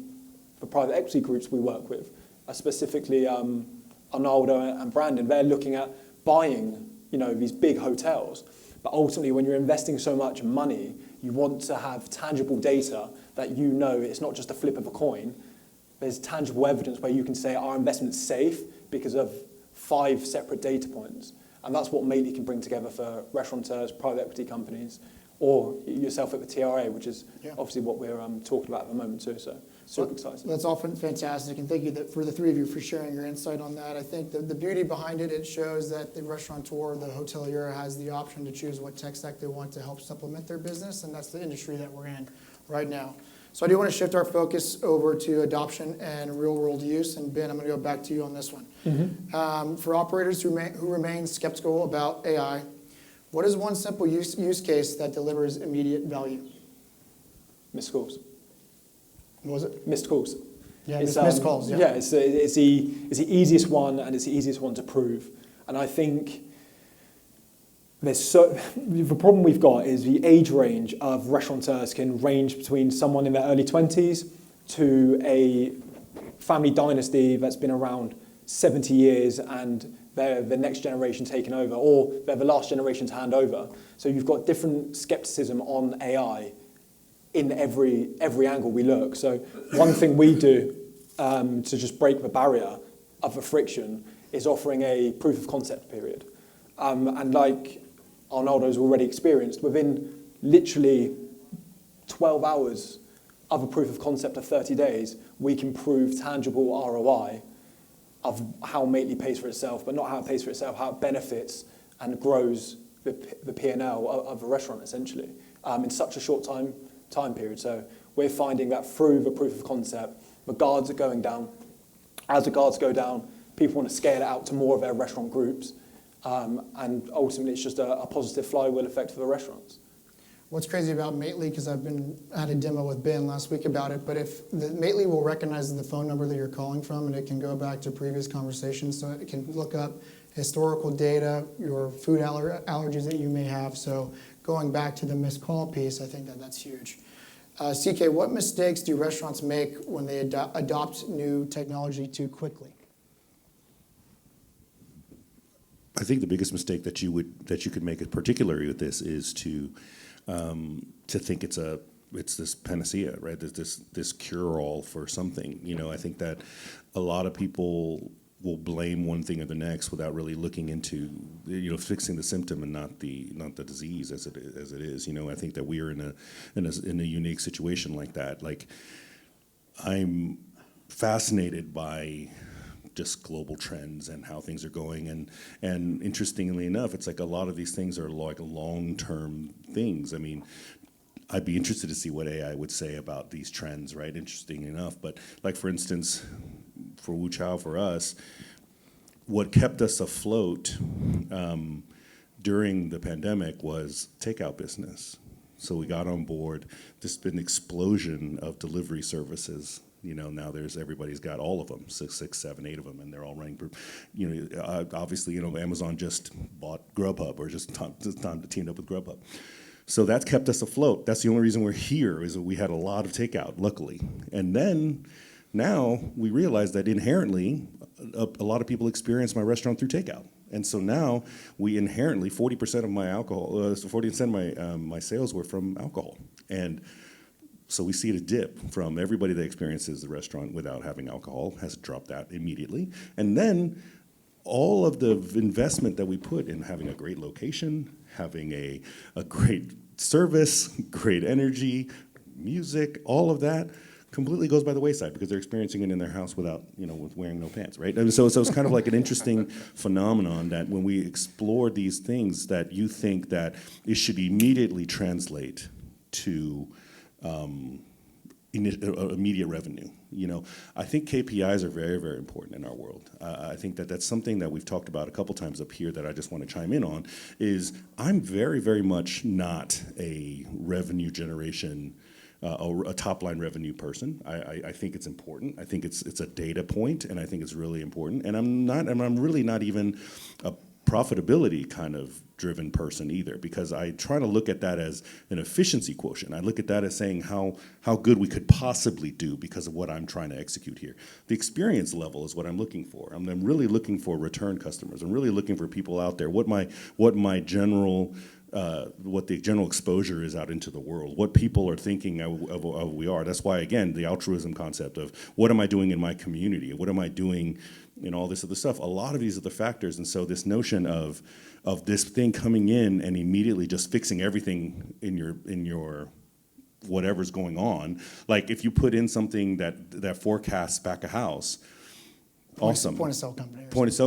the private equity groups we work with, specifically Arnaldo and Brandon. They're looking at buying, these big hotels. But ultimately, when you're investing so much money, you want to have tangible data that it's not just a flip of a coin. There's tangible evidence where you can say our investment's safe because of 5 separate data points. And that's what Mately can bring together for restaurateurs, private equity companies, or yourself at the TRA, which is obviously what we're talking about at the moment too. So super exciting. That's all fantastic, and thank you for the three of you for sharing your insight on that. I think the beauty behind it shows that the restaurateur, the hotelier, has the option to choose what tech stack they want to help supplement their business, and that's the industry that we're in right now. So I do want to shift our focus over to adoption and real-world use, and Ben, I'm going to go back to you on this one. Mm-hmm. For operators who remain skeptical about AI, what is one simple use case that delivers immediate value? Missed calls. What was it? Missed calls. Yeah, missed calls. Yeah, it's the easiest one, and it's the easiest one to prove. And I think the problem we've got is the age range of restaurateurs can range between someone in their early 20s to a family dynasty that's been around 70 years and they're the next generation taking over, or they're the last generation to hand over. So you've got different skepticism on AI in every angle we look. So one thing we do to just break the barrier of the friction is offering a proof of concept period. And like Arnaldo's already experienced, within literally 12 hours of a proof of concept of 30 days, we can prove tangible ROI of how Mately pays for itself, but not how it pays for itself, how it benefits and grows the P&L of a restaurant, essentially, in such a short time period. So we're finding that through the proof of concept, the guards are going down. As the guards go down, people want to scale it out to more of their restaurant groups. And ultimately, it's just a positive flywheel effect for the restaurants. What's crazy about Mately, because I had a demo with Ben last week about it, but if Mately will recognize the phone number that you're calling from, and it can go back to previous conversations, so it can look up historical data, your food allergies that you may have. So going back to the missed call piece, I think that's huge. CK, what mistakes do restaurants make when they adopt new technology too quickly? I think the biggest mistake that you could make, particularly with this, is to think it's this panacea, right? There's this cure-all for something. I think that a lot of people will blame one thing or the next without really looking into fixing the symptom and not the disease as it is. I think that we are in a unique situation like that. Like, I'm fascinated by just global trends and how things are going, and interestingly enough, it's like a lot of these things are like long-term things. I mean, I'd be interested to see what AI would say about these trends, right? Interesting enough, but like, for instance, for Wu Chao, for us, what kept us afloat during the pandemic was takeout business. So we got on board. There's been an explosion of delivery services. Now everybody's got all of them, 6, 7, 8 of them, and they're all running. Obviously, Amazon just bought Grubhub, or just time to team up with Grubhub. So that's kept us afloat. That's the only reason we're here, is that we had a lot of takeout, luckily. And then now we realize that inherently, a lot of people experience my restaurant through takeout. And so now we inherently, 40% of my alcohol, 40% of my sales were from alcohol. And so we see it a dip from everybody that experiences the restaurant without having alcohol has dropped that immediately. And then all of the investment that we put in having a great location, having a great service, great energy, music, all of that completely goes by the wayside because they're experiencing it in their house without, with wearing no pants, right? And so it's kind of like an interesting phenomenon that when we explore these things, that you think that it should immediately translate to immediate revenue. I think KPIs are very, very important in our world. I think that that's something that we've talked about a couple times up here that I just want to chime in on, is I'm very, very much not a revenue generation, a top-line revenue person. I think it's important. I think it's a data point, and I think it's really important. And I'm really not even a profitability kind of driven person either, because I try to look at that as an efficiency quotient. I look at that as saying how good we could possibly do because of what I'm trying to execute here. The experience level is what I'm looking for. I'm really looking for return customers. I'm really looking for people out there. What the general exposure is out into the world, what people are thinking of we are. That's why, again, the altruism concept of what am I doing in my community? What am I doing in all this other stuff? A lot of these are the factors. And so this notion of this thing coming in and immediately just fixing everything in your whatever's going on, like if you put in something that forecasts back a house, awesome. Point of sale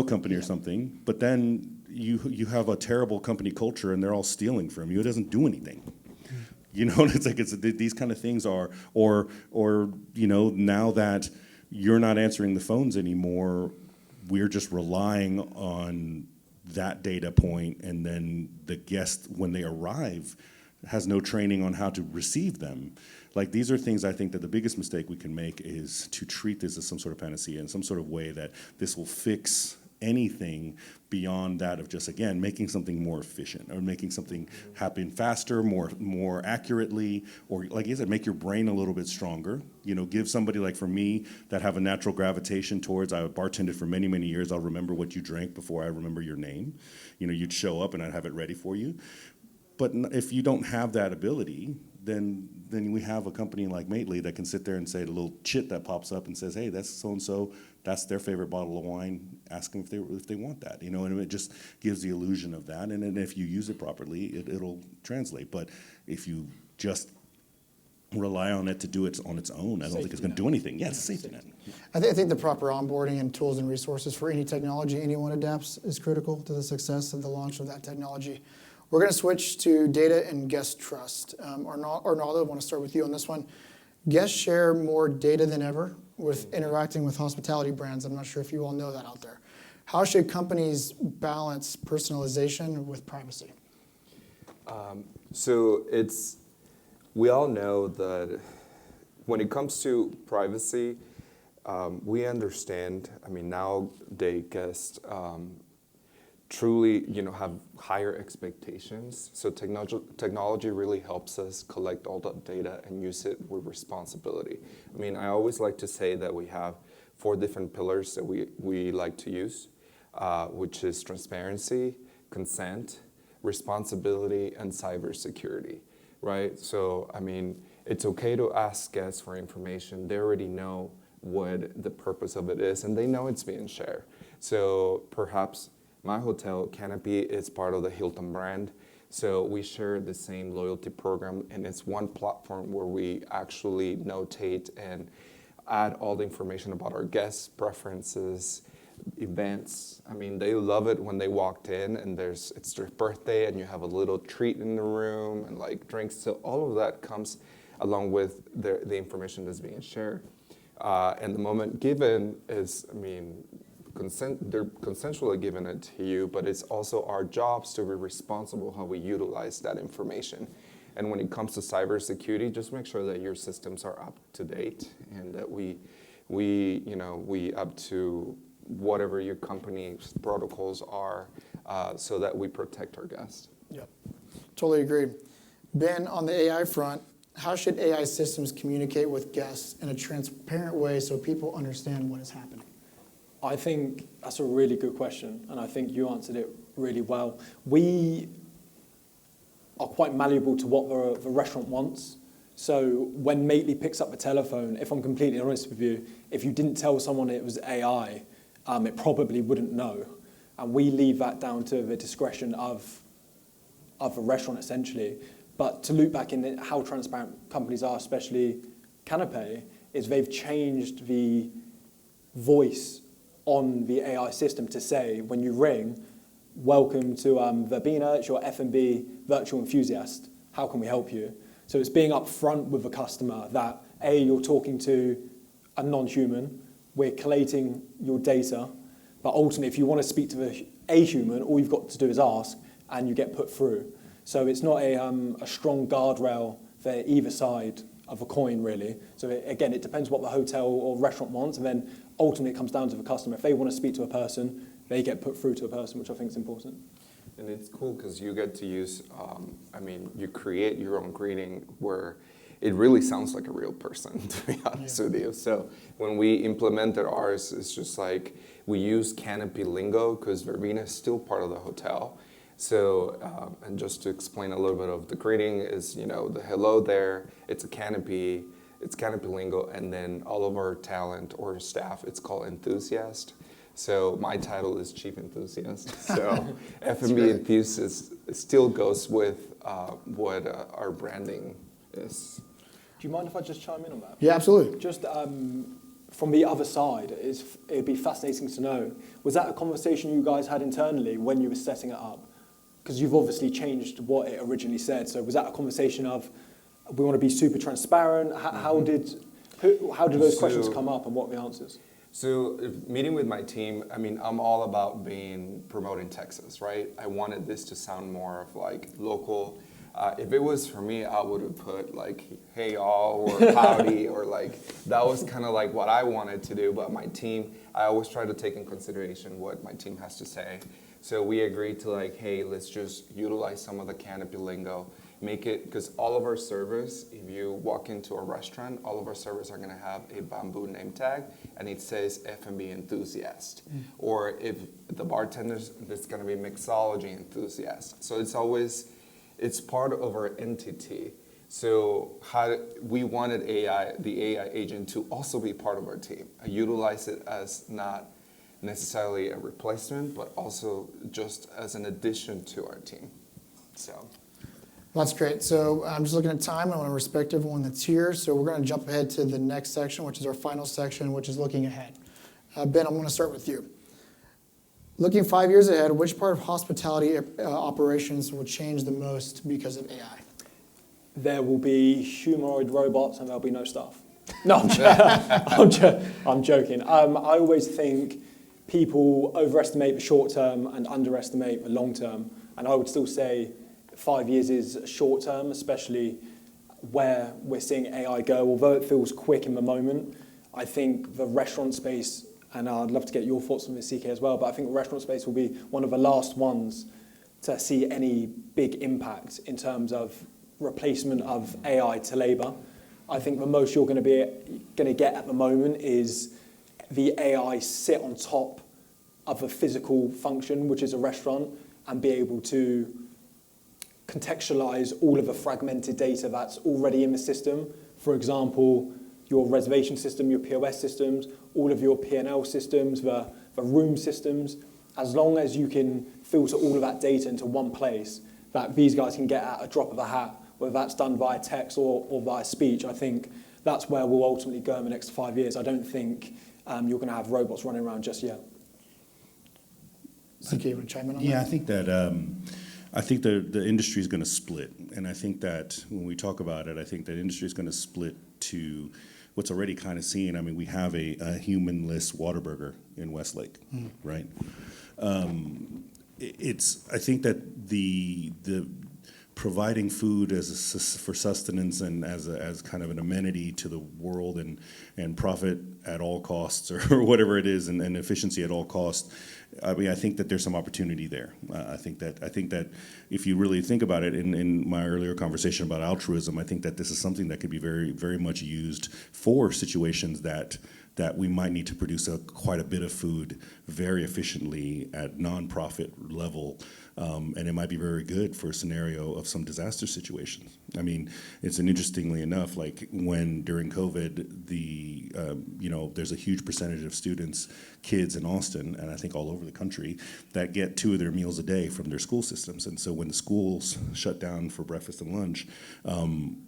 company. Or something, but then you have a terrible company culture and they're all stealing from you. It doesn't do anything. It's like these kind of things are, or now that you're not answering the phones anymore, we're just relying on that data point, and then the guest, when they arrive, has no training on how to receive them. Like, these are things I think that the biggest mistake we can make is to treat this as some sort of panacea in some sort of way that this will fix anything beyond that of just, again, making something more efficient or making something happen faster, more accurately, or like you said, make your brain a little bit stronger. Give somebody, like for me, that have a natural gravitation towards, I bartended for many, many years, I'll remember what you drank before I remember your name. You'd show up and I'd have it ready for you. But if you don't have that ability, then we have a company like Mately that can sit there and say, the little chit that pops up and says, hey, that's so-and-so, that's their favorite bottle of wine, ask them if they want that, and it just gives the illusion of that. And then if you use it properly, it'll translate. But if you just rely on it to do it on its own, I don't think it's going to do anything. Yeah, it's a safety net. I think the proper onboarding and tools and resources for any technology anyone adapts is critical to the success of the launch of that technology. We're going to switch to data and guest trust. Arnaldo, I want to start with you on this one. Guests share more data than ever with interacting with hospitality brands. I'm not sure if you all know that out there. How should companies balance personalization with privacy? We all know that when it comes to privacy, we understand. Nowadays guests truly, have higher expectations. So technology really helps us collect all that data and use it with responsibility. I always like to say that we have 4 different pillars that we like to use. which is transparency, consent, responsibility, and cybersecurity, right? So, I mean, it's okay to ask guests for information. They already know what the purpose of it is, and they know it's being shared. So perhaps my hotel, Canopy, is part of the Hilton brand. So we share the same loyalty program, and it's one platform where we actually notate and add all the information about our guests' preferences, events. I mean, they love it when they walked in and it's their birthday and you have a little treat in the room and like drinks. So all of that comes along with the information that's being shared. And the moment given is, I mean, they're consensually giving it to you, but it's also our jobs to be responsible how we utilize that information. And when it comes to cybersecurity, just make sure that your systems are up to date and that we up to whatever your company's protocols are, so that we protect our guests. Yep, totally agree. Ben, on the AI front, how should AI systems communicate with guests in a transparent way so people understand what is happening? I think that's a really good question, and I think you answered it really well. We are quite malleable to what the restaurant wants. So when Mately picks up the telephone, if I'm completely honest with you, if you didn't tell someone it was AI, it probably wouldn't know. And we leave that down to the discretion of the restaurant, essentially. But to loop back in how transparent companies are, especially Canopy, is they've changed the voice on the AI system to say, when you ring, welcome to Verbena, it's your F&B virtual enthusiast. How can we help you? So it's being upfront with the customer that, A, you're talking to a non-human, we're collating your data, but ultimately if you want to speak to a human, all you've got to do is ask and you get put through. So it's not a strong guardrail for either side of a coin, really. So again, it depends what the hotel or restaurant wants, and then ultimately it comes down to the customer. If they want to speak to a person, they get put through to a person, which I think is important. And it's cool because you get to use, you create your own greeting where it really sounds like a real person, to be honest with you. So when we implemented ours, it's just like we use Canopy lingo because Verbena is still part of the hotel. So, and just to explain a little bit of the greeting is, the hello there, it's Canopy lingo, and then all of our talent or staff, it's called enthusiast. So my title is chief enthusiast. So F&B enthusiast still goes with what our branding is. Do you mind if I just chime in on that? Yeah, absolutely. Just from the other side, it'd be fascinating to know, was that a conversation you guys had internally when you were setting it up? Because you've obviously changed what it originally said. So was that a conversation of, we want to be super transparent? How did those questions come up and what were the answers? So meeting with my team, I'm all about promoting Texas, right? I wanted this to sound more of like local. If it was for me, I would have put like, hey y'all, or howdy, or like, that was kind of like what I wanted to do. But my team, I always try to take in consideration what my team has to say. So we agreed to like, hey, let's just utilize some of the Canopy lingo, make it, because all of our servers, if you walk into a restaurant, all of our servers are gonna have a bamboo name tag and it says F&B enthusiast. Or if the bartenders, there's gonna be mixology enthusiast. So it's part of our entity. So we wanted the AI agent to also be part of our team. I utilize it as not necessarily a replacement, but also just as an addition to our team. So. That's great. So I'm just looking at time. I want to respect everyone that's here. So we're going to jump ahead to the next section, which is our final section, which is looking ahead. Ben, I'm going to start with you. Looking 5 years ahead, which part of hospitality operations will change the most because of AI? There will be humanoid robots and there'll be no staff. No, I'm joking. I always think people overestimate the short term and underestimate the long term. And I would still say 5 years is short term, especially where we're seeing AI go. Although it feels quick in the moment, I think the restaurant space, and I'd love to get your thoughts on this, CK, as well, but I think the restaurant space will be one of the last ones to see any big impact in terms of replacement of AI to labor. I think the most you're going to get at the moment is the AI sit on top of a physical function, which is a restaurant, and be able to contextualize all of the fragmented data that's already in the system. For example, your reservation system, your POS systems, all of your P&L systems, the room systems. As long as you can filter all of that data into one place that these guys can get at a drop of a hat, whether that's done via text or via speech, I think that's where we'll ultimately go in the next 5 years. I don't think you're going to have robots running around just yet. CK, you want to chime in on Yeah, that? I think the industry is going to split, and I think that when we talk about it, I think that industry is going to split to what's already kind of seen. I mean, we have a humanless Whataburger in Westlake, right? I think that the providing food for sustenance and as kind of an amenity to the world and profit at all costs or whatever it is and efficiency at all costs. I mean, I think that there's some opportunity there. I think that if you really think about it, in my earlier conversation about altruism, I think that this is something that could be very, very much used for situations that we might need to produce quite a bit of food very efficiently at nonprofit level, and it might be very good for a scenario of some disaster situations. I mean, it's interestingly enough, like when during COVID, there's a huge percentage of students, kids in Austin, and I think all over the country, that get 2 of their meals a day from their school systems. And so when the schools shut down for breakfast and lunch,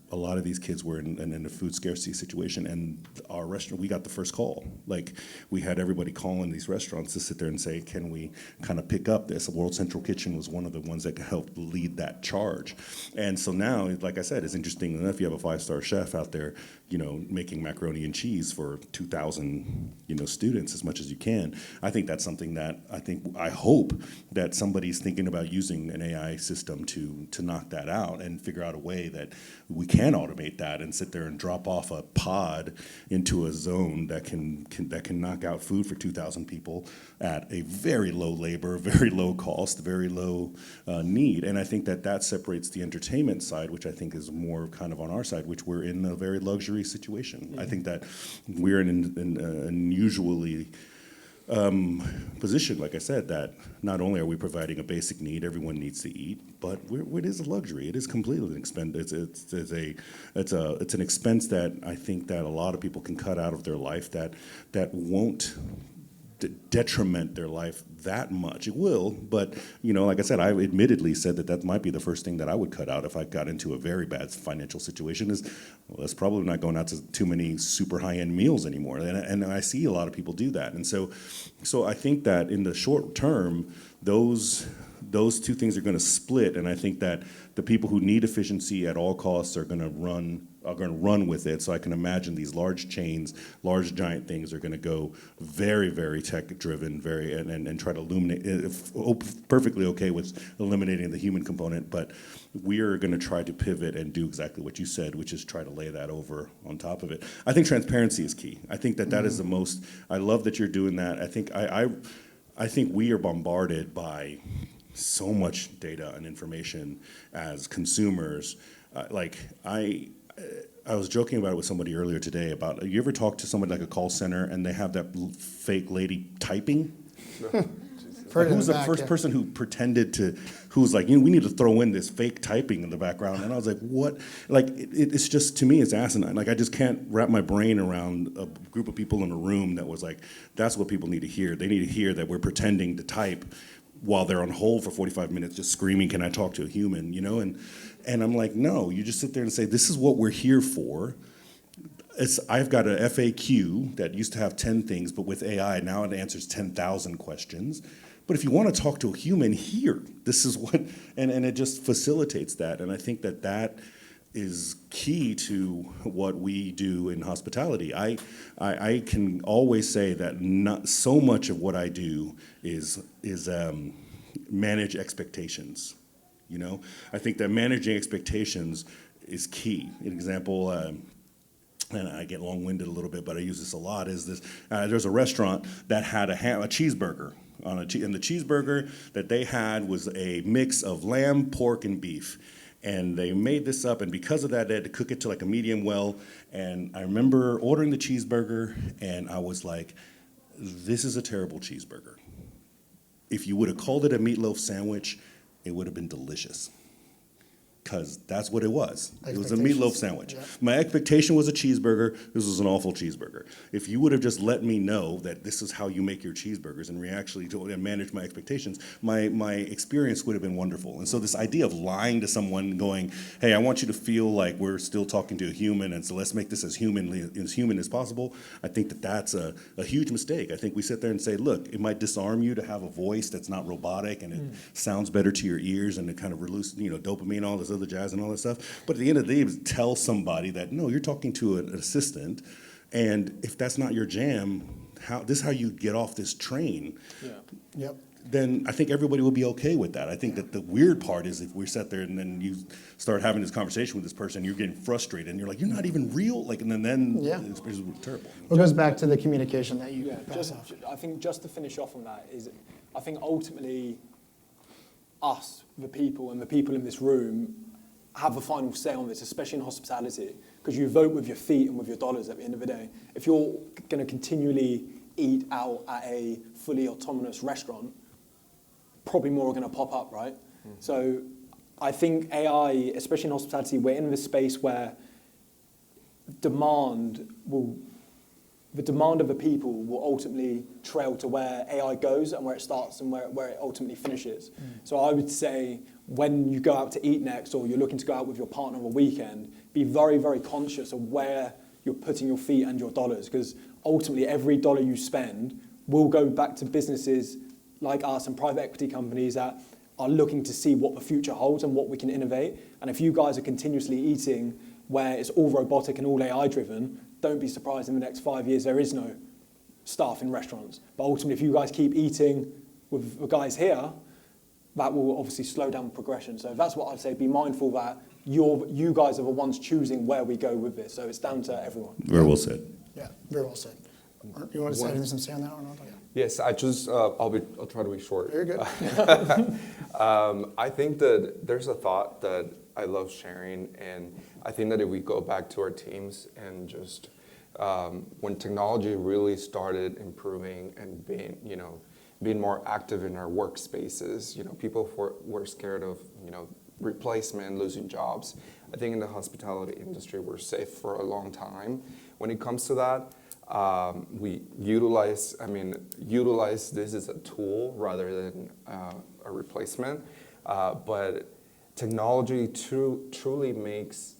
a lot of these kids were in a food scarcity situation, and our restaurant, we got the first call. Like, we had everybody calling these restaurants to sit there and say, can we kind of pick up this? World Central Kitchen was one of the ones that helped lead that charge. And so now, like I said, it's interesting enough, you have a 5-star chef out there, making macaroni and cheese for 2,000, students as much as you can. I think that's something that I hope that somebody's thinking about using an AI system to knock that out and figure out a way that we can automate that and sit there and drop off a pod into a zone that can knock out food for 2,000 people at a very low labor, very low cost, very low need. And I think that separates the entertainment side, which I think is more kind of on our side, which we're in a very luxury situation. I think that we're in an unusually position, like I said, that not only are we providing a basic need, everyone needs to eat, but it is a luxury. It is completely an expense. It's an expense that I think that a lot of people can cut out of their life that won't detriment their life that much. It will, but like I said, I admittedly said that might be the first thing that I would cut out if I got into a very bad financial situation. That's probably not going out to too many super high-end meals anymore, and I see a lot of people do that. And so I think that in the short term, those 2 things are going to split, and I think that the people who need efficiency at all costs are going to run with it. So I can imagine these large chains, large giant things are going to go very, very tech-driven, and try to illuminate. Perfectly okay with eliminating the human component, but we are going to try to pivot and do exactly what you said, which is try to lay that over on top of it. I think transparency is key. I think that is the most. I love that you're doing that. I think we are bombarded by so much data and information as consumers. I was joking about it with somebody earlier today about, you ever talk to somebody like a call center and they have that fake lady typing? Who's the first person who pretended who's like, we need to throw in this fake typing in the background? And I was like, what? Like, it's just, to me, it's asinine. Like, I just can't wrap my brain around a group of people in a room that was like, that's what people need to hear. They need to hear that we're pretending to type while they're on hold for 45 minutes just screaming, can I talk to a human, And I'm like, no, you just sit there and say, this is what we're here for. I've got an FAQ that used to have 10 things, but with AI, now it answers 10,000 questions. But if you want to talk to a human, here, this is what, and it just facilitates that. And I think that is key to what we do in hospitality. I can always say that not so much of what I do is manage expectations. I think that managing expectations is key. An example, and I get long-winded a little bit, but I use this a lot, is this. There's a restaurant that had a cheeseburger. And the cheeseburger that they had was a mix of lamb, pork, and beef. And they made this up, and because of that, they had to cook it to like a medium well. And I remember ordering the cheeseburger, and I was like, this is a terrible cheeseburger. if you would have called it a meatloaf sandwich, it would have been delicious. Because that's what it was. It was a meatloaf sandwich. Yeah. My expectation was a cheeseburger. This was an awful cheeseburger. If you would have just let me know that this is how you make your cheeseburgers and actually manage my expectations, my experience would have been wonderful. And so this idea of lying to someone, going, hey, I want you to feel like we're still talking to a human, and so let's make this as human as possible, I think that that's a huge mistake. I think we sit there and say, look, it might disarm you to have a voice that's not robotic and it sounds better to your ears and it kind of releases, dopamine, all this other jazz and all that stuff. But at the end of the day, tell somebody that, no, you're talking to an assistant, and if that's not your jam, this is how you get off this train. Yeah. Yep. Then I think everybody will be okay with that. I think that the weird part is if we sat there and then you start having this conversation with this person, you're getting frustrated, and you're like, you're not even real, like, and then Yeah. it's terrible. It goes back to the communication that you Yeah, pass off. I think just to finish off on that is, I think ultimately us, the people in this room, have the final say on this, especially in hospitality, because you vote with your feet and with your dollars at the end of the day. If you're going to continually eat out at a fully autonomous restaurant, probably more are going to pop up, right? Mm-hmm. So I think AI, especially in hospitality, we're in this space where the demand of the people will ultimately trail to where AI goes and where it starts and where it ultimately finishes. So I would say when you go out to eat next, or you're looking to go out with your partner on a weekend, be very, very conscious of where you're putting your feet and your dollars, because ultimately every dollar you spend will go back to businesses like us and private equity companies that are looking to see what the future holds and what we can innovate. And if you guys are continuously eating where it's all robotic and all AI driven, don't be surprised in the next 5 years there is no staff in restaurants. But ultimately, if you guys keep eating with the guys here, that will obviously slow down progression. So that's what I'd say. Be mindful that you guys are the ones choosing where we go with this. So it's down to everyone. Very well said. Yeah, very well said. You want to say anything to say on that or not? Yeah. Yes, I'll try to be short. Very good. I think that there's a thought that I love sharing, and I think that if we go back to our teams and just when technology really started improving and being more active in our workspaces, people were scared of replacement, losing jobs. I think in the hospitality industry we're safe for a long time. When it comes to that, we utilize this as a tool rather than a replacement. But technology truly makes,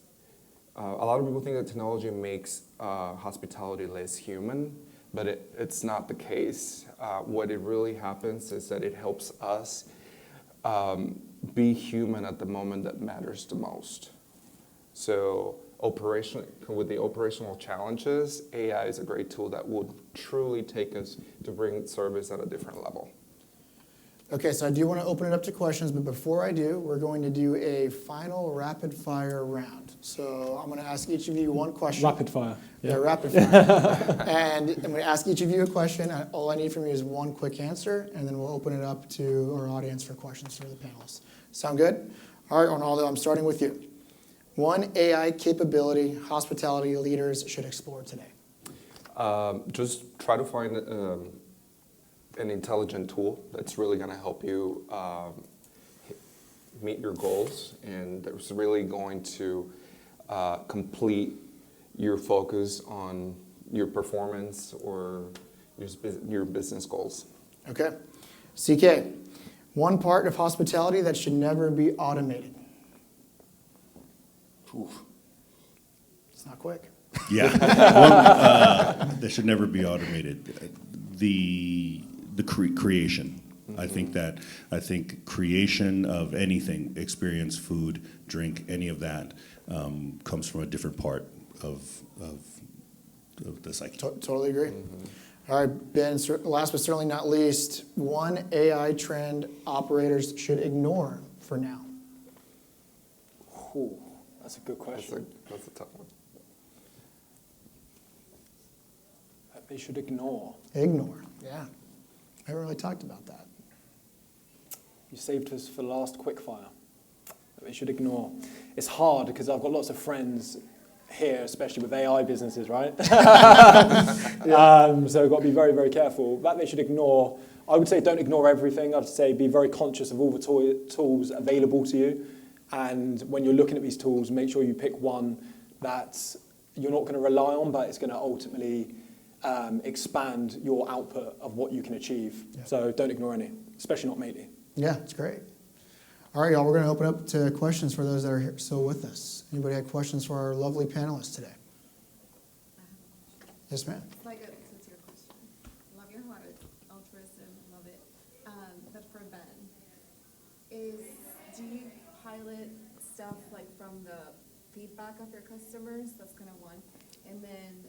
a lot of people think that technology makes hospitality less human, but it's not the case. What it really happens is that it helps us be human at the moment that matters the most. So with the operational challenges, AI is a great tool that would truly take us to bring service at a different level. Okay, so I do want to open it up to questions, but before I do, we're going to do a final rapid fire round. So I'm going to ask each of you one question. Rapid fire. Yeah, rapid fire. And I'm going to ask each of you a question. All I need from you is one quick answer, and then we'll open it up to our audience for questions for the panelists. Sound good? All right, Ronaldo, I'm starting with you. One AI capability hospitality leaders should explore today. Just try to find an intelligent tool that's really going to help you meet your goals, and that's really going to complete your focus on your performance or your business goals. Okay. CK, one part of hospitality that should never be automated. Oof. It's not quick. Yeah, that should never be automated. The creation. Mm-hmm. I think creation of anything, experience, food, drink, any of that, comes from a different part of the psyche. Totally agree. Mm-hmm. All right, Ben, last but certainly not least, one AI trend operators should ignore for now. Ooh, that's a good question. That's a tough one. That they should ignore. Ignore, yeah. I haven't really talked about that. You saved us for last quickfire. That they should ignore. It's hard because I've got lots of friends here, especially with AI businesses, right? So we've got to be very, very careful. That they should ignore. I would say don't ignore everything. I'd say be very conscious of all the tools available to you. And when you're looking at these tools, make sure you pick one that you're not going to rely on, but it's going to ultimately expand your output of what you can achieve. Yeah. So don't ignore any, especially not Mately. Yeah, it's great. All right, y'all, we're going to open up to questions for those that are here, still with us. Anybody have questions for our lovely panelists today? Yes, ma'am. Like to your question. Love your heart, altruism, love it. But for Ben, do you pilot stuff like from the feedback of your customers? That's kind of one. And then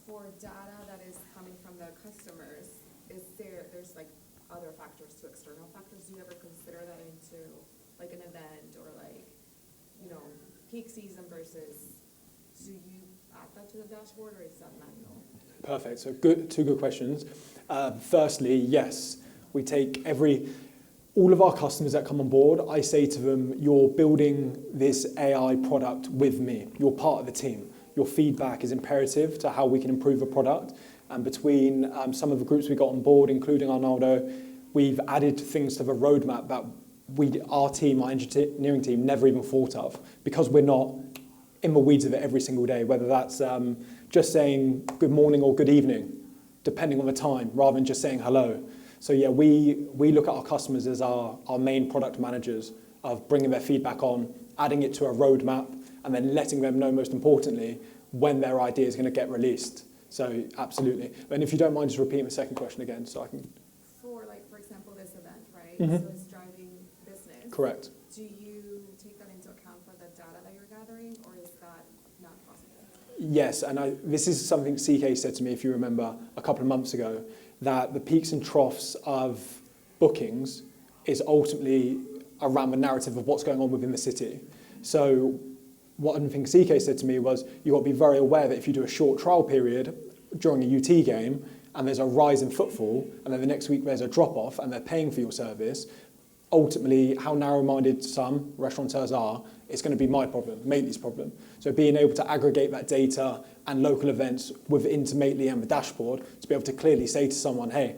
for data that is coming from the customers, there's like other factors to external factors? Do you ever consider that into like an event or like, peak season versus, do you add that to the dashboard or is that manual? Perfect. So two good questions. Firstly, yes, we take all of our customers that come on board, I say to them, you're building this AI product with me. You're part of the team. Your feedback is imperative to how we can improve a product. And between some of the groups we got on board, including Arnaldo, we've added things to the roadmap that our engineering team, never even thought of, because we're not in the weeds of it every single day, whether that's just saying good morning or good evening, depending on the time, rather than just saying hello. So yeah, we look at our customers as our main product managers of bringing their feedback on, adding it to a roadmap, and then letting them know, most importantly, when their idea is going to get released. So absolutely. And if you don't mind just repeating the second question again, so I can... For example, this event, right? Mm-hmm. So it's driving business. Correct. Do you take that into account for the data that you're gathering, or is that not possible? Yes, and this is something CK said to me, if you remember, a couple of months ago, that the peaks and troughs of bookings is ultimately around the narrative of what's going on within the city. So one thing CK said to me was, you've got to be very aware that if you do a short trial period during a UT game, and there's a rise in footfall, and then the next week there's a drop-off, and they're paying for your service, ultimately, how narrow-minded some restaurateurs are, it's going to be my problem, Mately's problem. So being able to aggregate that data and local events within to Mately and the dashboard to be able to clearly say to someone, hey,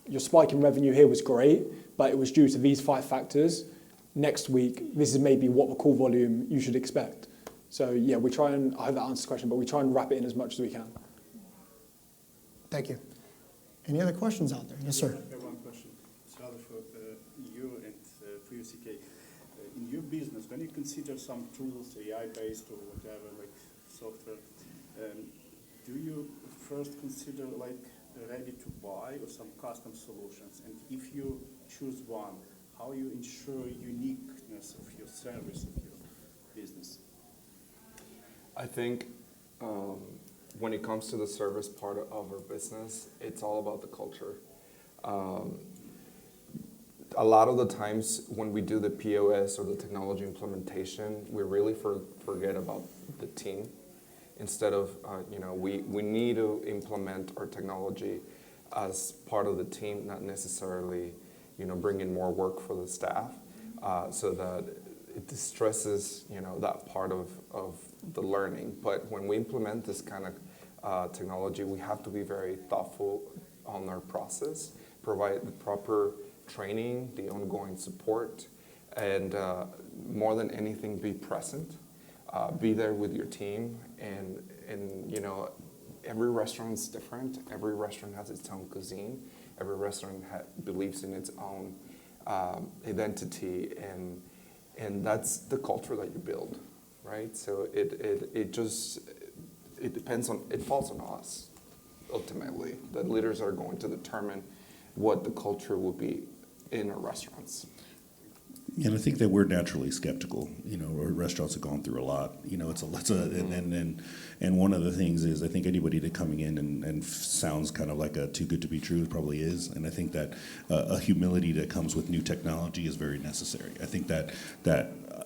your spike in revenue here was great, but it was due to these 5 factors. Next week, this is maybe what the call volume you should expect. So yeah, we try and, I hope that answers the question, but we try and wrap it in as much as we can. Thank you. Any other questions out there? Yes, sir. I have one question. It's rather for you and for you, CK. In your business, when you consider some tools, AI-based or whatever, like software, do you first consider like ready to buy or some custom solutions? And if you choose one, how you ensure uniqueness of your service, of your business? I think when it comes to the service part of our business, it's all about the culture. A lot of the times when we do the POS or the technology implementation, we really forget about the team. Instead of, we need to implement our technology as part of the team, not necessarily, bring in more work for the staff, so that it distresses, that part of the learning. But when we implement this kind of technology, we have to be very thoughtful on our process, provide the proper training, the ongoing support, and more than anything, be present. Be there with your team, and every restaurant is different. Every restaurant has its own cuisine. Every restaurant believes in its own identity, and that's the culture that you build, right? So it depends on, it falls on us, ultimately. The leaders are going to determine what the culture will be in our restaurants. And I think that we're naturally skeptical. Our restaurants have gone through a lot. And one of the things is, I think anybody that coming in and sounds kind of like a too good to be true probably is. And I think that a humility that comes with new technology is very necessary. I think that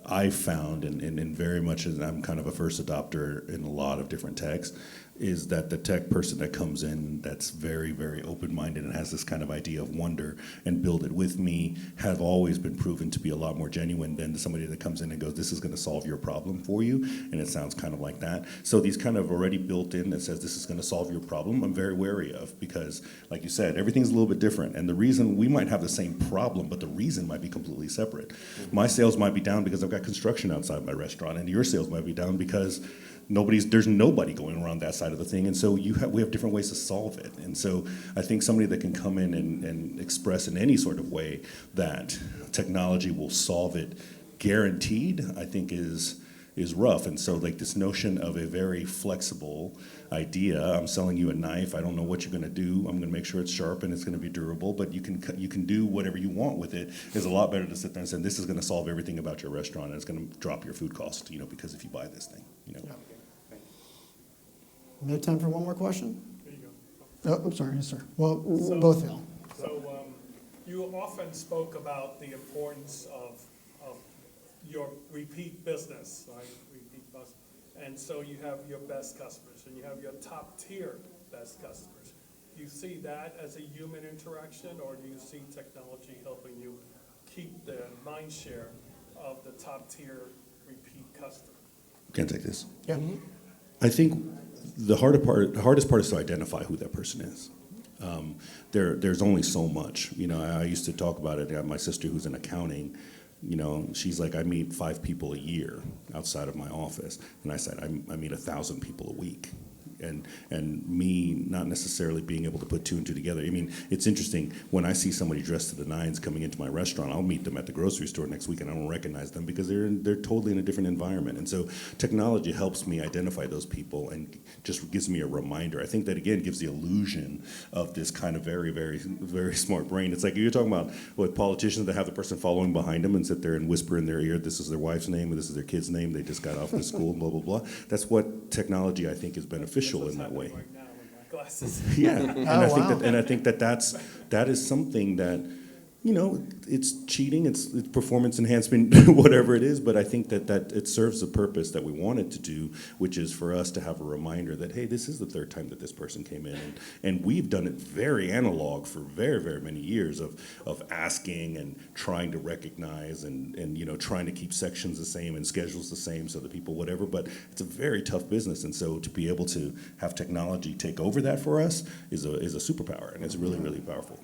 I found, and very much, and I'm kind of a first adopter in a lot of different techs, is that the tech person that comes in that's very, very open-minded and has this kind of idea of wonder and build it with me have always been proven to be a lot more genuine than somebody that comes in and goes, this is going to solve your problem for you, and it sounds kind of like that. So these kind of already built in that says this is going to solve your problem, I'm very wary of, because like you said, everything's a little bit different, and the reason we might have the same problem, but the reason might be completely separate. My sales might be down because I've got construction outside my restaurant, and your sales might be down because there's nobody going around that side of the thing, and so we have different ways to solve it. And so I think somebody that can come in and express in any sort of way that technology will solve it guaranteed, I think is rough. And so like this notion of a very flexible idea, I'm selling you a knife, I don't know what you're going to do, I'm going to make sure it's sharp and it's going to be durable, but you can do whatever you want with it, is a lot better to sit there and say this is going to solve everything about your restaurant and it's going to drop your food cost, because if you buy this thing, Yeah. We have time for one more question? There you go. Oh, I'm sorry, yes, sir. Well, both of y'all. So you often spoke about the importance of your repeat business, right? And so you have your best customers and you have your top tier best customers. Do you see that as a human interaction, or do you see technology helping you keep the mind share of the top tier repeat customer? Can I take this? Yeah. I think the hardest part is to identify who that person is. There's only so much. I used to talk about it. I have my sister who's in accounting. She's like, I meet 5 people a year outside of my office, and I said, I meet 1,000 people a week. And me not necessarily being able to put 2 and 2 together. I mean, it's interesting, when I see somebody dressed to the nines coming into my restaurant, I'll meet them at the grocery store next week and I don't recognize them because they're totally in a different environment. And so technology helps me identify those people and just gives me a reminder. I think that, again, gives the illusion of this kind of very, very, very smart brain. It's like you're talking about with politicians that have the person following behind them and sit there and whisper in their ear, this is their wife's name, and this is their kid's name, they just got off to school, blah, blah, blah. That's what technology, I think, is beneficial in that way. Right now with my glasses. Yeah, and Oh, I think that is something that, it's cheating, it's performance enhancement, whatever it is, but I think that it serves the purpose that we want it to do, which is for us to have a reminder that, hey, this is the 3rd time that this person came in, and we've done it very analog for very, very many years of asking and trying to recognize and trying to keep sections the same and schedules the same so that people whatever, but it's a very tough business, and so to be able to have technology take over that for us is a superpower, and it's really, really powerful.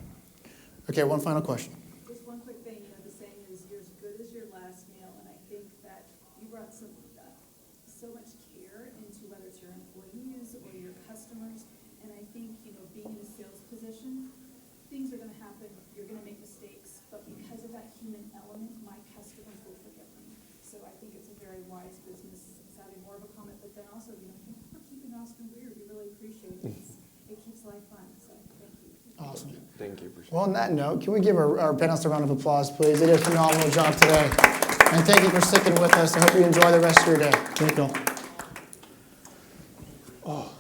Okay, one final question. Just one quick thing, the saying is you're as good as your last meal, and I think that you brought so much care into whether it's your employees or your customers, and I think, being in a sales position, things are gonna happen, you're gonna make mistakes, but because of that human element, my customers will forgive me. So I think it's a very wise business. It's sounding more of a comment, but then also, thank you for keeping Austin weird, we really appreciate it. It keeps life fun, so thank you. Awesome. Thank you. Well, on that note, can we give our panelists a round of applause, please? They did a phenomenal job today. And thank you for sticking with us. I hope you enjoy the rest of your day. Thank you all.